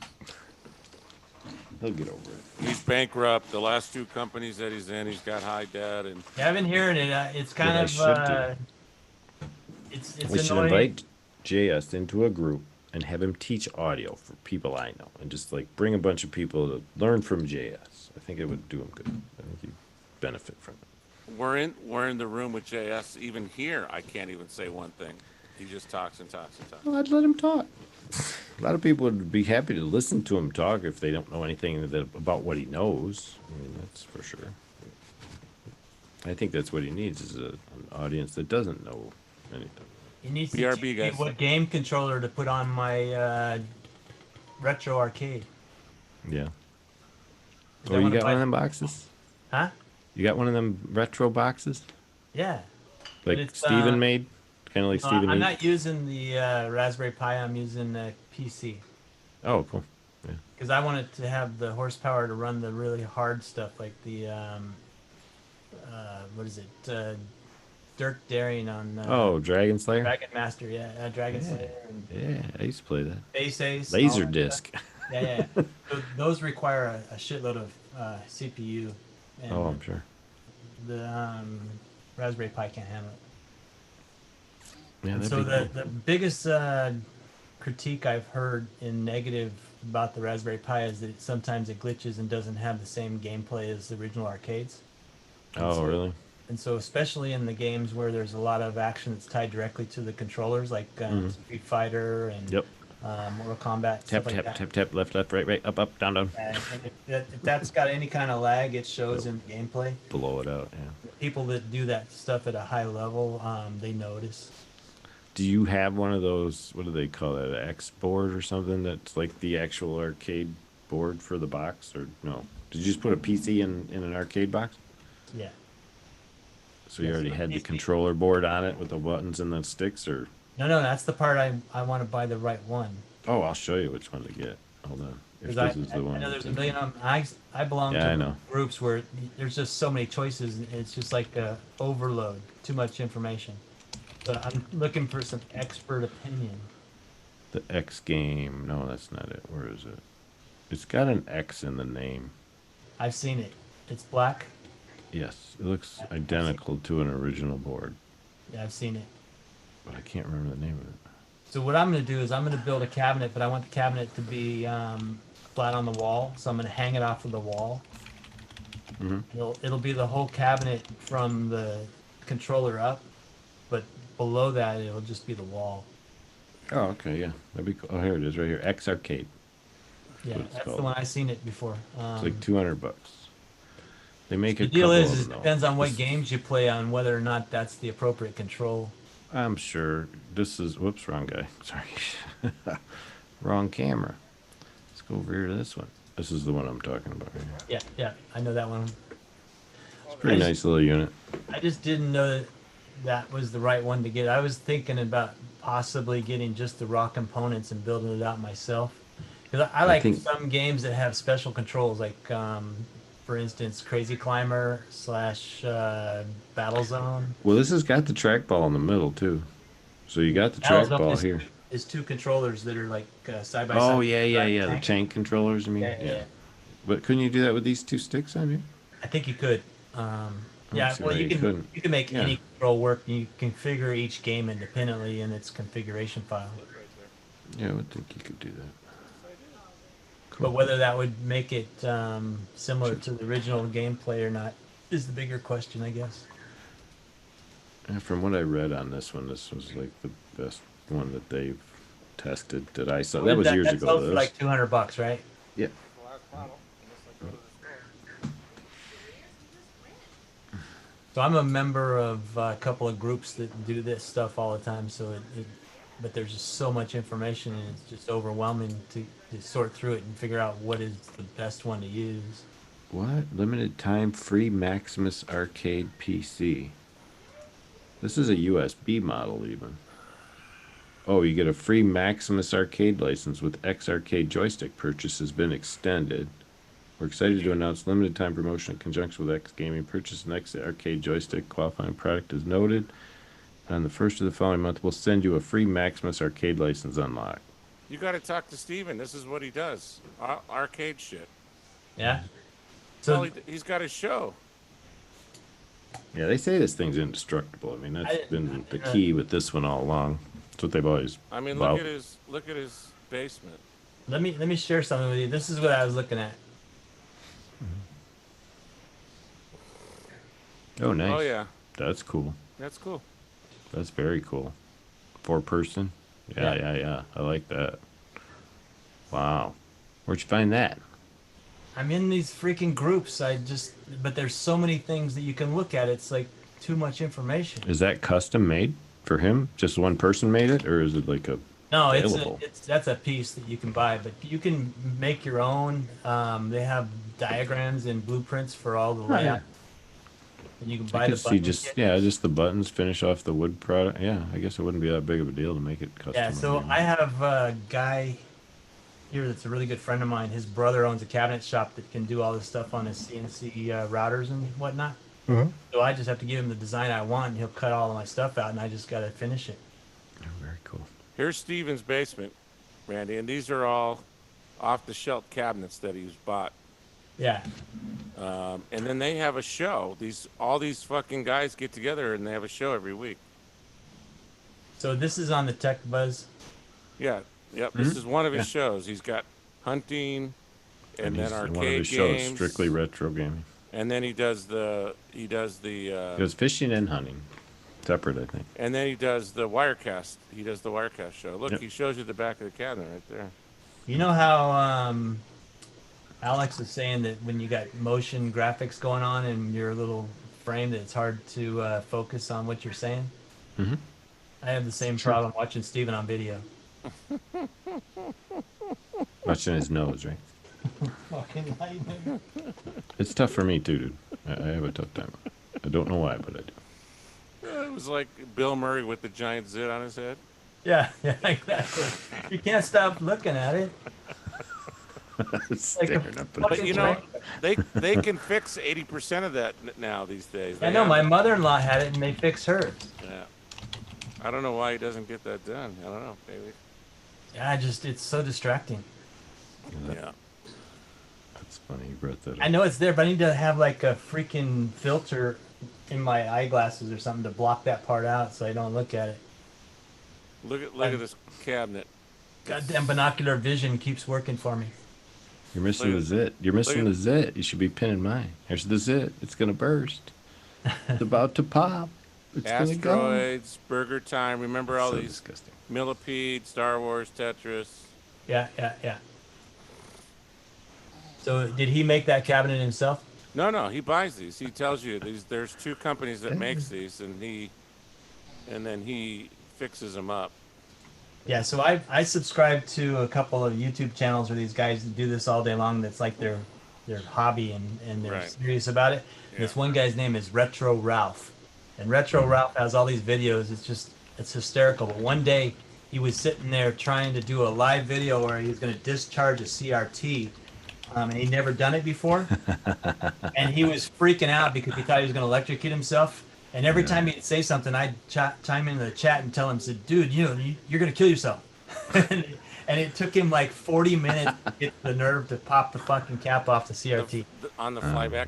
He'll get over it. He's bankrupt. The last 2 companies that he's in, he's got high debt, and Yeah, I've been hearing it. It's kind What I of should it's We should annoying. invite JS into a group and have him teach audio for people I know, and just like bring a bunch of people to learn from JS. I think it would do him good. I think he'd benefit from it. we're in the room with JS. Even here, I can't even say one thing. He just talks and talks and talks. Well, I'd let him talk. A lot of people would be happy to listen to him talk if they don't know anything about what he knows. I mean, that's for sure. I think that's what he needs is an audience that doesn't know anything. He needs to BRB, teach me guys. what game controller to put on my retro arcade. Yeah. I Oh, you wanna got buy- one of them boxes? Huh? You got one of them retro boxes? Yeah. Like it's, Steven made? Kind of like Steven I'm made? not using the Raspberry Pi. I'm using the PC Oh, cool. Yeah. because I wanted to have the horsepower to run the really hard stuff like the what is it? Dirk Daring on Oh, Dragon Slayer? Dragon Master. Yeah, Dragon Yeah. Slayer and Yeah, I used to play that. Base Ace. all Laser that disc. stuff. Yeah. Those require a shitload of CPU. And Oh, I'm sure. the Raspberry Pi can't handle it. Yeah, And that'd so be the, cool. the biggest critique I've heard in negative about the Raspberry Pi is that sometimes it glitches and doesn't have the same gameplay as the original arcades. Oh, really? And so, especially in the games where there's a lot of action that's tied directly to the controllers, like Street Fighter and Yep. Mortal Kombat, Tap, stuff like tap, that. tap, tap, left, left, right, right, up, down, down. And if that's got any kind of lag, it shows in the gameplay. Blow it out, yeah. People that do that stuff at a high level, they notice. Do you have one of those, what do they call that, an X board or something that's like the actual arcade board for the box, or no? Did you just put a PC in an arcade box? Yeah. So you Yes, already so had the PC. controller board on it with the buttons and the sticks, or? No, that's the part I want to buy the right one. Oh, I'll show you which one to get. Hold on. If Because this is I the one. know there's a that's- million of them. I belong Yeah, I to know. groups where there's just so many choices. And it's just like overload, too much information. So I'm looking for some expert opinion. The X game. No, that's not it. Where is it? It's got an X in the name. I've seen it. It's black. Yes, it looks identical to an original board, Yeah, I've seen it. but I can't remember the name of it. So what I'm going to do is I'm going to build a cabinet, but I want the cabinet to be flat on the wall. So I'm going to hang it off of the wall. It'll be the whole cabinet from the controller up, but below that it'll just be the wall. Oh, okay, yeah, that'd be cool. Oh, here it is, right here. X Arcade. Yeah, what it's that's called. the one I've seen it before. It's like $200. They make The a deal couple is, of it them, though. depends on what This- games you play on, whether or not that's the appropriate control. I'm sure this is. Whoops, wrong guy. Sorry, wrong camera. Let's go over here to this one. This is the one I'm talking about. Right here. Yeah, I know that one. Pretty nice little unit. I just didn't know that that was the right one to get. I was thinking about possibly getting just the raw components and building it out myself. Because I like think- some games that have special controls, like for instance, Crazy Climber / Battlezone. Well, this has got the trackball in the middle too. So you got the trackball here. Is two controllers that are like side by side. Oh yeah, yeah, Right, yeah. The tank. tank controllers. I mean, Yeah. But couldn't you do that with these two sticks on here? I think you could. Yeah, see well, why you you couldn't. can make Yeah. any control work. You configure each game independently in its configuration file. Yeah, I would think you could do that. But whether that would make it similar to the original gameplay or not is the bigger question, I guess. And from what I read on this one, this was like the best one that they've tested that I saw. That was years that ago. sold That for was- like $200, right? yeah. So I'm a member of a couple of groups that do this stuff all the time. So but there's just so much information, and it's just overwhelming to sort through it and figure out what is the best one to use. What? Limited time free Maximus Arcade PC. This is a USB model even. Oh, you get a free Maximus Arcade license with X Arcade joystick purchase has been extended. We're excited to announce limited time promotion in conjunction with X Gaming. Purchase an X Arcade joystick qualifying product is noted. On the first of the following month, we'll send you a free Maximus Arcade license unlocked. You got to talk to Steven. This is what he does. Arcade shit. Yeah. So So he's got a show. Yeah, they say this thing's indestructible. I mean, that's I been didn't- the key with this one all along. That's what they've always. I mean, about. look at his basement. let me share something with you. This is what I was looking at. Oh, nice. Oh yeah, That's cool. that's cool. That's very cool. 4-person. Yeah, Yeah. yeah. I like that. Wow. Where'd you find that? I'm in these freaking groups. But there's so many things that you can look at. It's like too much information. Is that custom made for him? Just one person made it, or is it like a? No, Available. that's a piece that you can buy, but you can make your own. They have diagrams and blueprints for all the yeah. layout. And you can buy I the could see button just kit. just the buttons finish off the wood product. Yeah, I guess it wouldn't be that big of a deal to make it custom. Yeah, so I have a guy here that's a really good friend of mine. His brother owns a cabinet shop that can do all this stuff on his CNC routers and whatnot. So I just have to give him the design I want, and he'll cut all of my stuff out, and I just got to finish it. Oh, very cool. Here's Steven's basement, Randy, and these are all off-the-shelf cabinets that he's bought. Yeah. And then they have a show. All these fucking guys get together and they have a show every week. So this is on the Tech Buzz. Yeah, yep. This is one of his shows. He's got hunting, and then he's- arcade one of his shows games. strictly retro gaming. And then he does the It goes fishing and hunting, separate, I think. and then he does the Wirecast. He does the Wirecast show. Look, Yep. he shows you the back of the cabinet right there. You know how Alex is saying that when you got motion graphics going on in your little frame, that it's hard to focus on what you're saying? Mhm. I have the same Sure. problem watching Steven on video. Watching his nose, right? Fucking lightning. It's tough for me too, dude. I have a tough time. I don't know why, but I do. It was like Bill Murray with the giant zit on his head. Yeah, exactly. You can't stop looking at it. Staring up at But fucking you know, train. they can fix 80% of that now these days. I They know have my it. mother-in-law had it and they fixed hers. Yeah. I don't know why he doesn't get that done. I don't know. Maybe. Yeah, it's so distracting. Yeah. That's funny you brought that up. I know it's there, but I need to have like a freaking filter in my eyeglasses or something to block that part out so I don't look at it. Look at this cabinet. Goddamn binocular vision keeps working for me. You're missing Look the at- zit. You're missing look the zit. You should be pinning mine. Here's the zit. It's gonna burst. It's about to pop. It's gonna go. Asteroids, Burger Time. Remember all So these disgusting. Millipede, Star Wars, Tetris. Yeah. So did he make that cabinet himself? No, he buys these. He tells you there's two companies that makes these, and then he fixes them up. Yeah, so I subscribe to a couple of YouTube channels where these guys do this all day long. That's like their hobby and they're Right. serious about it. Yeah. This one guy's name is Retro Ralph, and Retro Ralph has all these videos. It's hysterical. But one day he was sitting there trying to do a live video where he was going to discharge a CRT, and he'd never done it before, and he was freaking out because he thought he was going to electrocute himself. And every time he'd say something, I'd chime into the chat and tell him, said, dude, you're going to kill yourself. And it took him like 40 minutes to get the nerve to pop the fucking cap off the CRT. On the flyback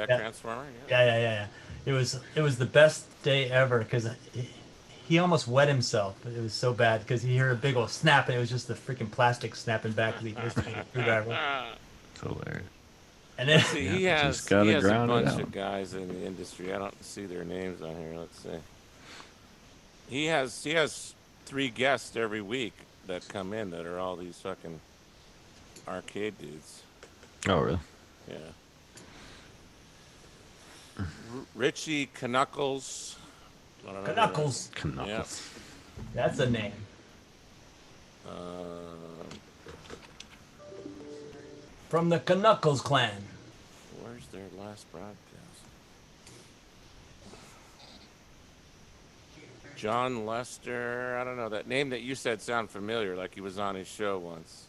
Yeah. transformer. Yeah. Yeah. It was the best day ever because he almost wet himself. It was so bad because he heard a big old snap and it was just the freaking plastic snapping back because he missed a screwdriver. It's hilarious. And then See, he Yeah, has just gotta he has a ground it bunch out. of guys in the industry. I don't see their names on here. Let's see. He has 3 guests every week that come in that are all these fucking arcade dudes. Oh, really? Yeah. Richie Knuckles. Knuckles. Knuckles. That's a name. From the Knuckles clan. Where's their last broadcast? John Lester. I don't know. That name that you said sound familiar, like he was on his show once.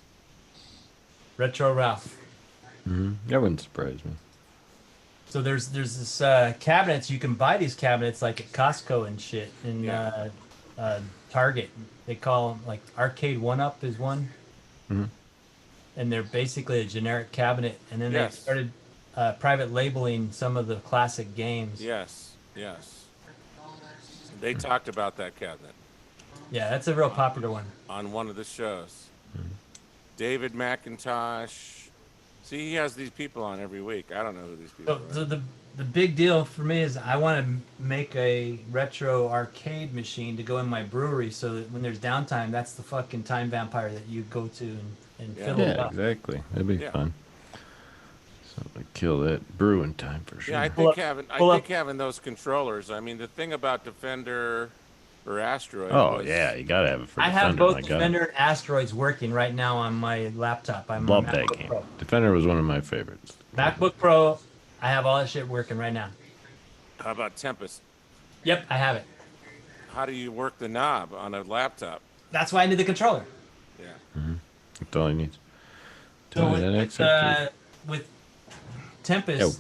Retro Ralph. That wouldn't surprise me. So there's this cabinets. You can buy these cabinets like at Costco and shit and Yeah. Target. They call them like Arcade One Up is one. And they're basically a generic cabinet. And then Yes. they started private labeling some of the classic games. Yes. They talked about that cabinet Yeah, that's a real popular one. on one of the shows. David McIntosh. See, he has these people on every week. I don't know who these people So are. the big deal for me is I want to make a retro arcade machine to go in my brewery so that when there's downtime, that's the fucking time vampire that you go to and Yeah. fill it Yeah, up. exactly. That'd be Yeah. fun. Something to kill that brewing time for sure. Yeah, I Pull think up- having pull up. those controllers. I mean, the thing about Defender or Asteroid. Oh was, yeah, you gotta have it for I Defender. have both my God. Defender and Asteroids working right now on my laptop. I'm Love on that MacBook game. Pro. Defender was one of my favorites. MacBook Pro, I have all that shit working right now. How about Tempest? Yep, I have it. How do you work the knob on a laptop? That's why I need the controller. Yeah. That's all he needs. So Tell me that except with Tempest,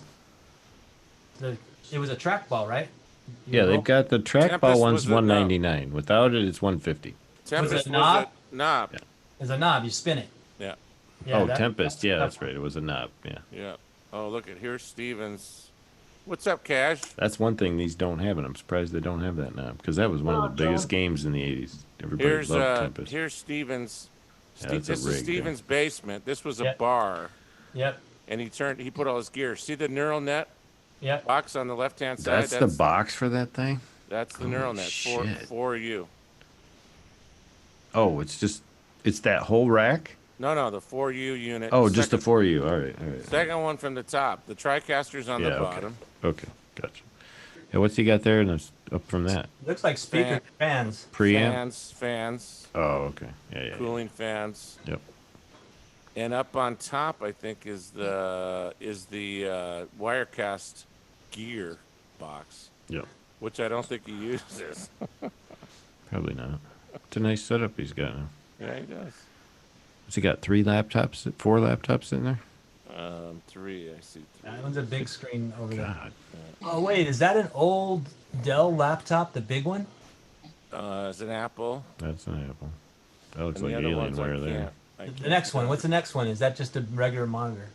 it was a trackball, right? You yeah, roll- they've got the trackball Tempest one's was a knob. $199. Without it, it's $150. Tempest it knob? a knob. Yeah. There's a knob. You spin it. Yeah. Yeah, Oh, that- Tempest. Yeah, that's tough. right. It was a knob. Yeah, Yeah. Oh, look at here's Stevens. What's up, Cash? that's one thing these don't have, and I'm surprised they don't have that knob because that was one of the biggest games in the '80s. Everybody Here's loved Tempest. here's Stevens. Yeah, that's a This is rig there. Stevens' basement. This was a Yeah. bar, Yep. and he put all his gear. See the neural net? Yep. Box on the left-hand side. That's the box for that thing? That's the Holy neural net shit. for you. Oh, it's that whole rack? No, the 4U unit. Oh, just the 4U. All right. Second one from the top. The TriCaster's on the bottom. Okay, gotcha. Yeah, what's he got there? And that's up from that. Looks like speaker fans. Preamp? Fans. Oh, okay. Yeah. Cooling fans. Yep. And up on top, I think, is the Wirecast gear box. Yep. Which I don't think he uses. Probably not. It's a nice setup he's got now. Yeah, he does. Has he got 4 laptops in there? 3. I see 3. That one's a big screen over there. God. Oh wait, is that an old Dell laptop, the big one? It's an Apple. That's an Apple. That looks And like the other ones Alienware there. The next one. What's the next one? Is that just a regular monitor?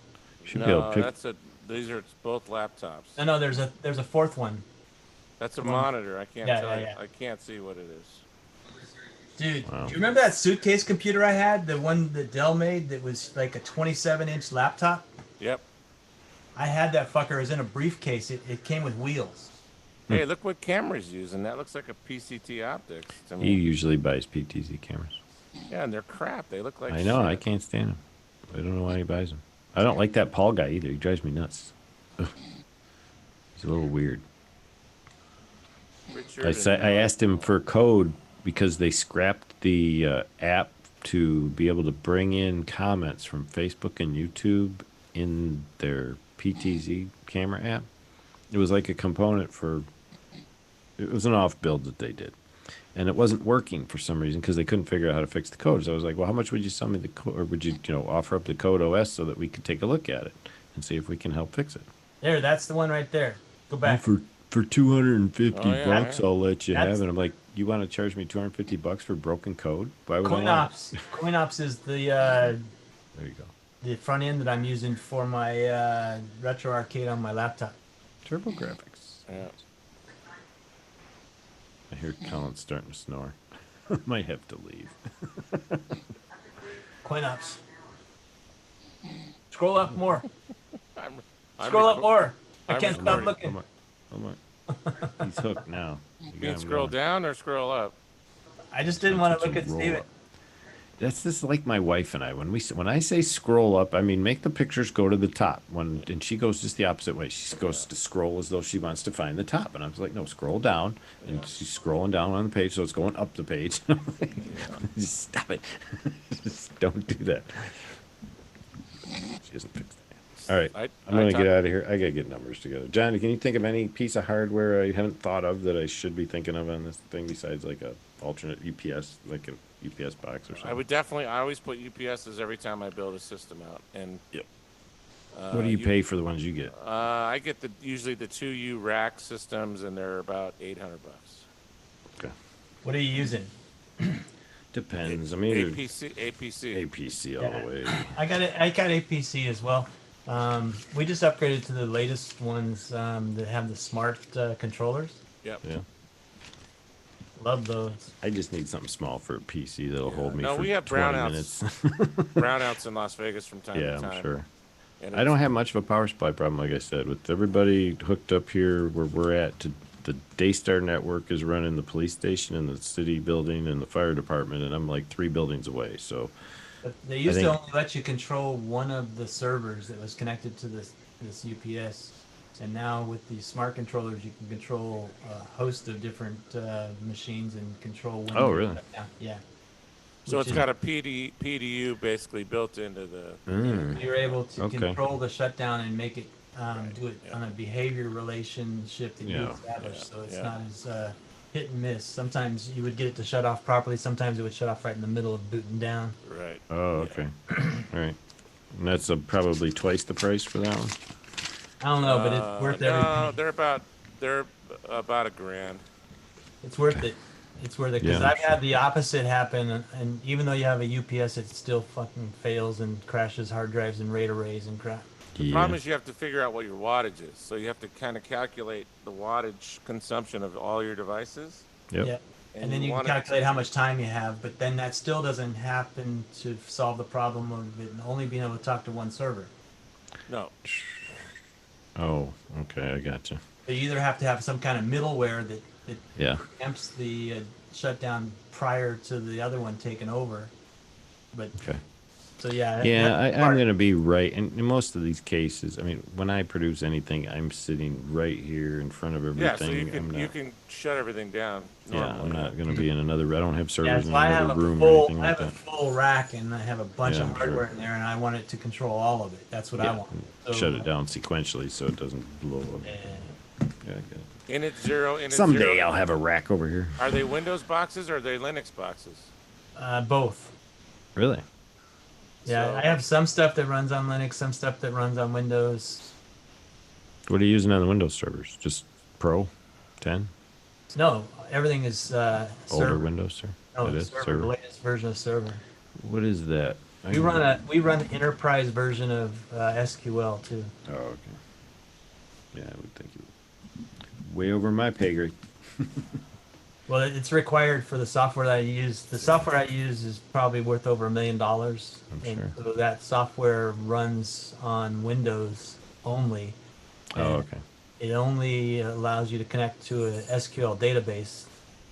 Should be able to No, pick. these are both laptops. No, there's a fourth one. That's a monitor. I can't tell you. Yeah. I can't see what it is. Dude, Wow. do you remember that suitcase computer I had? The one that Dell made that was like a 27-inch laptop? Yep. I had that fucker. It was in a briefcase. It came with wheels. Hey, look what camera's using. That looks like a PCT optics to me. He usually buys PTZ cameras. Yeah, and they're crap. They look like I know. shit. I can't stand him. I don't know why he buys them. I don't like that Paul guy either. He drives me nuts. Ugh. He's a little weird. I asked him for code because they scrapped the app to be able to bring in comments from Facebook and YouTube in their PTZ camera app. It was like a component for. It was an off build that they did, and it wasn't working for some reason because they couldn't figure out how to fix the code. So I was like, "Well, how much would you sell me the code, or would you, offer up the code OS so that we could take a look at it and see if we can help fix it?" There, that's the one right there. Go back. For $250 yeah. I'll let you That's- have it. I'm like, you want to charge me $250 for broken code? Why would I want it? CoinOps is the There you go. the front end that I'm using for my retro arcade on my laptop. Turbo graphics. Yeah. I hear Colin's starting to snore. Might have to leave. CoinOps. Scroll up more. I'm Scroll up more. I I'm can't stop looking. Come on. He's hooked now. You mean scroll down or scroll up? I just didn't want to look at Steven. That's just like my wife and I. When I say scroll up, I mean make the pictures go to the top. And she goes just the opposite way. She goes to scroll as though she wants to find the top. And I was like, no, scroll down. And she's scrolling down on the page, so it's going up the page. Just stop it. Just don't do that. She hasn't fixed that. All right, I'm going to get out of here. I got to get numbers together. John, can you think of any piece of hardware I haven't thought of that I should be thinking of on this thing besides like a alternate UPS, like a UPS box or something? I always put UPSs every time I build a system out. And Yep. What do you pay for the ones you get? I get usually the 2U rack systems, and they're about $800. Okay. What are you using? Depends. I mean, APC. APC all the way. I got APC as well. We just upgraded to the latest ones that have the smart controllers. Yep. Yeah. Love those. I just need something small for a PC that'll hold me for we have 20 brownouts. minutes. Brownouts in Las Vegas from time Yeah, to time. I'm sure. And I don't have much of a power supply problem, like I said, with everybody hooked up here where we're at. The Daystar network is running the police station and the city building and the fire department, and I'm like 3 buildings away. So But they used I to think- only let you control one of the servers that was connected to this UPS, and now with the smart controllers, you can control a host of different machines and control when. Oh, they're really? shut down. Yeah. So Which it's is- got a PDU basically built into the. You're able to Okay. control the shutdown and make it do it yeah. on a behavior relationship that you Yeah. establish, Yeah, so it's yeah. not as hit and miss. Sometimes you would get it to shut off properly. Sometimes it would shut off right in the middle of booting down. Right. Oh, okay. All right. And that's probably twice the price for that one? I don't know, but it's worth every No, penny. they're about $1,000. It's worth it. It's worth it because Yeah, I've had the opposite happen, and even though you have a UPS, it still fucking fails and crashes hard drives and RAID arrays and crap. The problem is you have to figure out what your wattage is. So you have to kind of calculate the wattage consumption of all your devices. Yep. Yeah. And then you can want it- calculate how much time you have, but then that still doesn't happen to solve the problem of it only being able to talk to one server. No. Oh, okay, I gotcha. You either have to have some kind of middleware that Yeah. preempts the shutdown prior to the other one taking over. But Okay. so yeah, Yeah, that's I'm smart. going to be right. In most of these cases, I mean, when I produce anything, I'm sitting right here in front of Yeah, so everything. I'm you not, can shut everything down yeah, normally. I'm not going to be in another, I don't have Yeah, servers in so I another have room or anything I like have a that. full rack and I have a bunch Yeah, of hardware sure. in there, and I want it to control all of it. That's what I Yeah, want. and So, shut it down sequentially so it doesn't blow up. uh, Yeah, I get it. In its zero. Someday I'll have a rack over here. Are they Windows boxes or are they Linux boxes? both. Really? Yeah, So- I have some stuff that runs on Linux, some stuff that runs on Windows. What are you using on the Windows servers? Just Pro 10? No, everything is Older server. Windows, sir? No, It is? server, the Server? latest version of server. What is that? We run the enterprise version of SQL too. Oh, okay. Yeah, I would think you way over my pay grade. Well, it's required for the software that I use. The software I use is probably worth over $1 million, I'm and sure. so that software runs on Windows only. Oh, And okay. it only allows you to connect to a SQL database.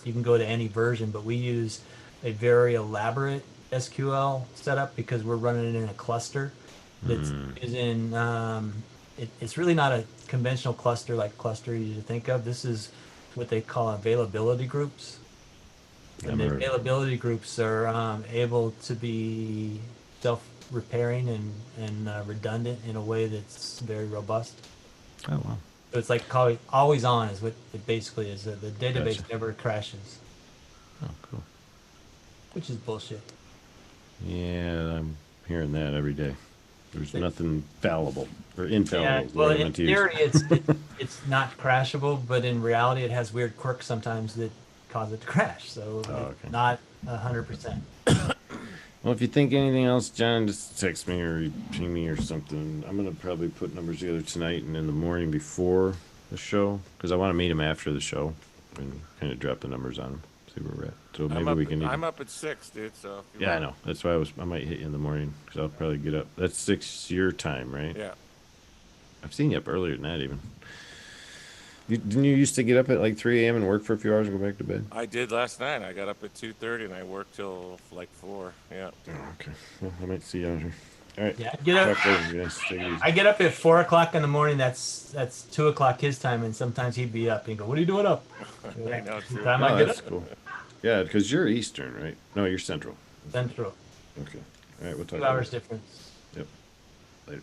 You can go to any version, but we use a very elaborate SQL setup because we're running it in a cluster that's using. It's really not a conventional cluster like cluster you think of. This is what they call availability groups. And the Never heard. availability groups are able to be self-repairing and redundant in a way that's very robust. Oh, wow. So it's like always on is what it basically is. The database Gotcha. never crashes, Oh, cool. which is bullshit. Yeah, I'm hearing that every day. There's nothing fallible or infallible. Yeah, is the word well, I in meant to use. theory, it's not crashable, but in reality, it has weird quirks sometimes that cause it to crash. So Oh, it's okay. not 100%. Well, if you think anything else, John, just text me or ping me or something. I'm gonna probably put numbers together tonight and in the morning before the show because I want to meet him after the show and kind of drop the numbers on him, see where we're at. So maybe we can. I'm up at 6, dude. So if you Yeah, I want- know. That's why I might hit you in the morning because I'll probably get up. That's 6 your time, right? Yeah. I've seen you up earlier than that even. Didn't you used to get up at like 3 a.m. and work for a few hours and go back to bed? I did last night. I got up at 2:30 and I worked till like 4. Yeah. Oh, okay. Well, I might see you out here. All right. Yeah, get up. Talk later, you guys. Take it easy. I get up at 4 o'clock in the morning. That's 2 o'clock his time, and sometimes he'd be up. He'd go, "What are you doing up?" I know, true. Time Oh, I get that's up. cool. Yeah, because you're Eastern, right? No, you're Central. Central, Okay. All right, we'll talk 2 hours later. difference. Yep. Later.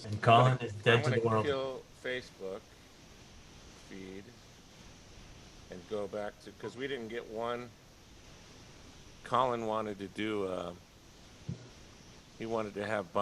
And Colin is I'm dead to gonna the world. kill Facebook feed and go back to because we didn't get one. Colin wanted to do. He wanted to have.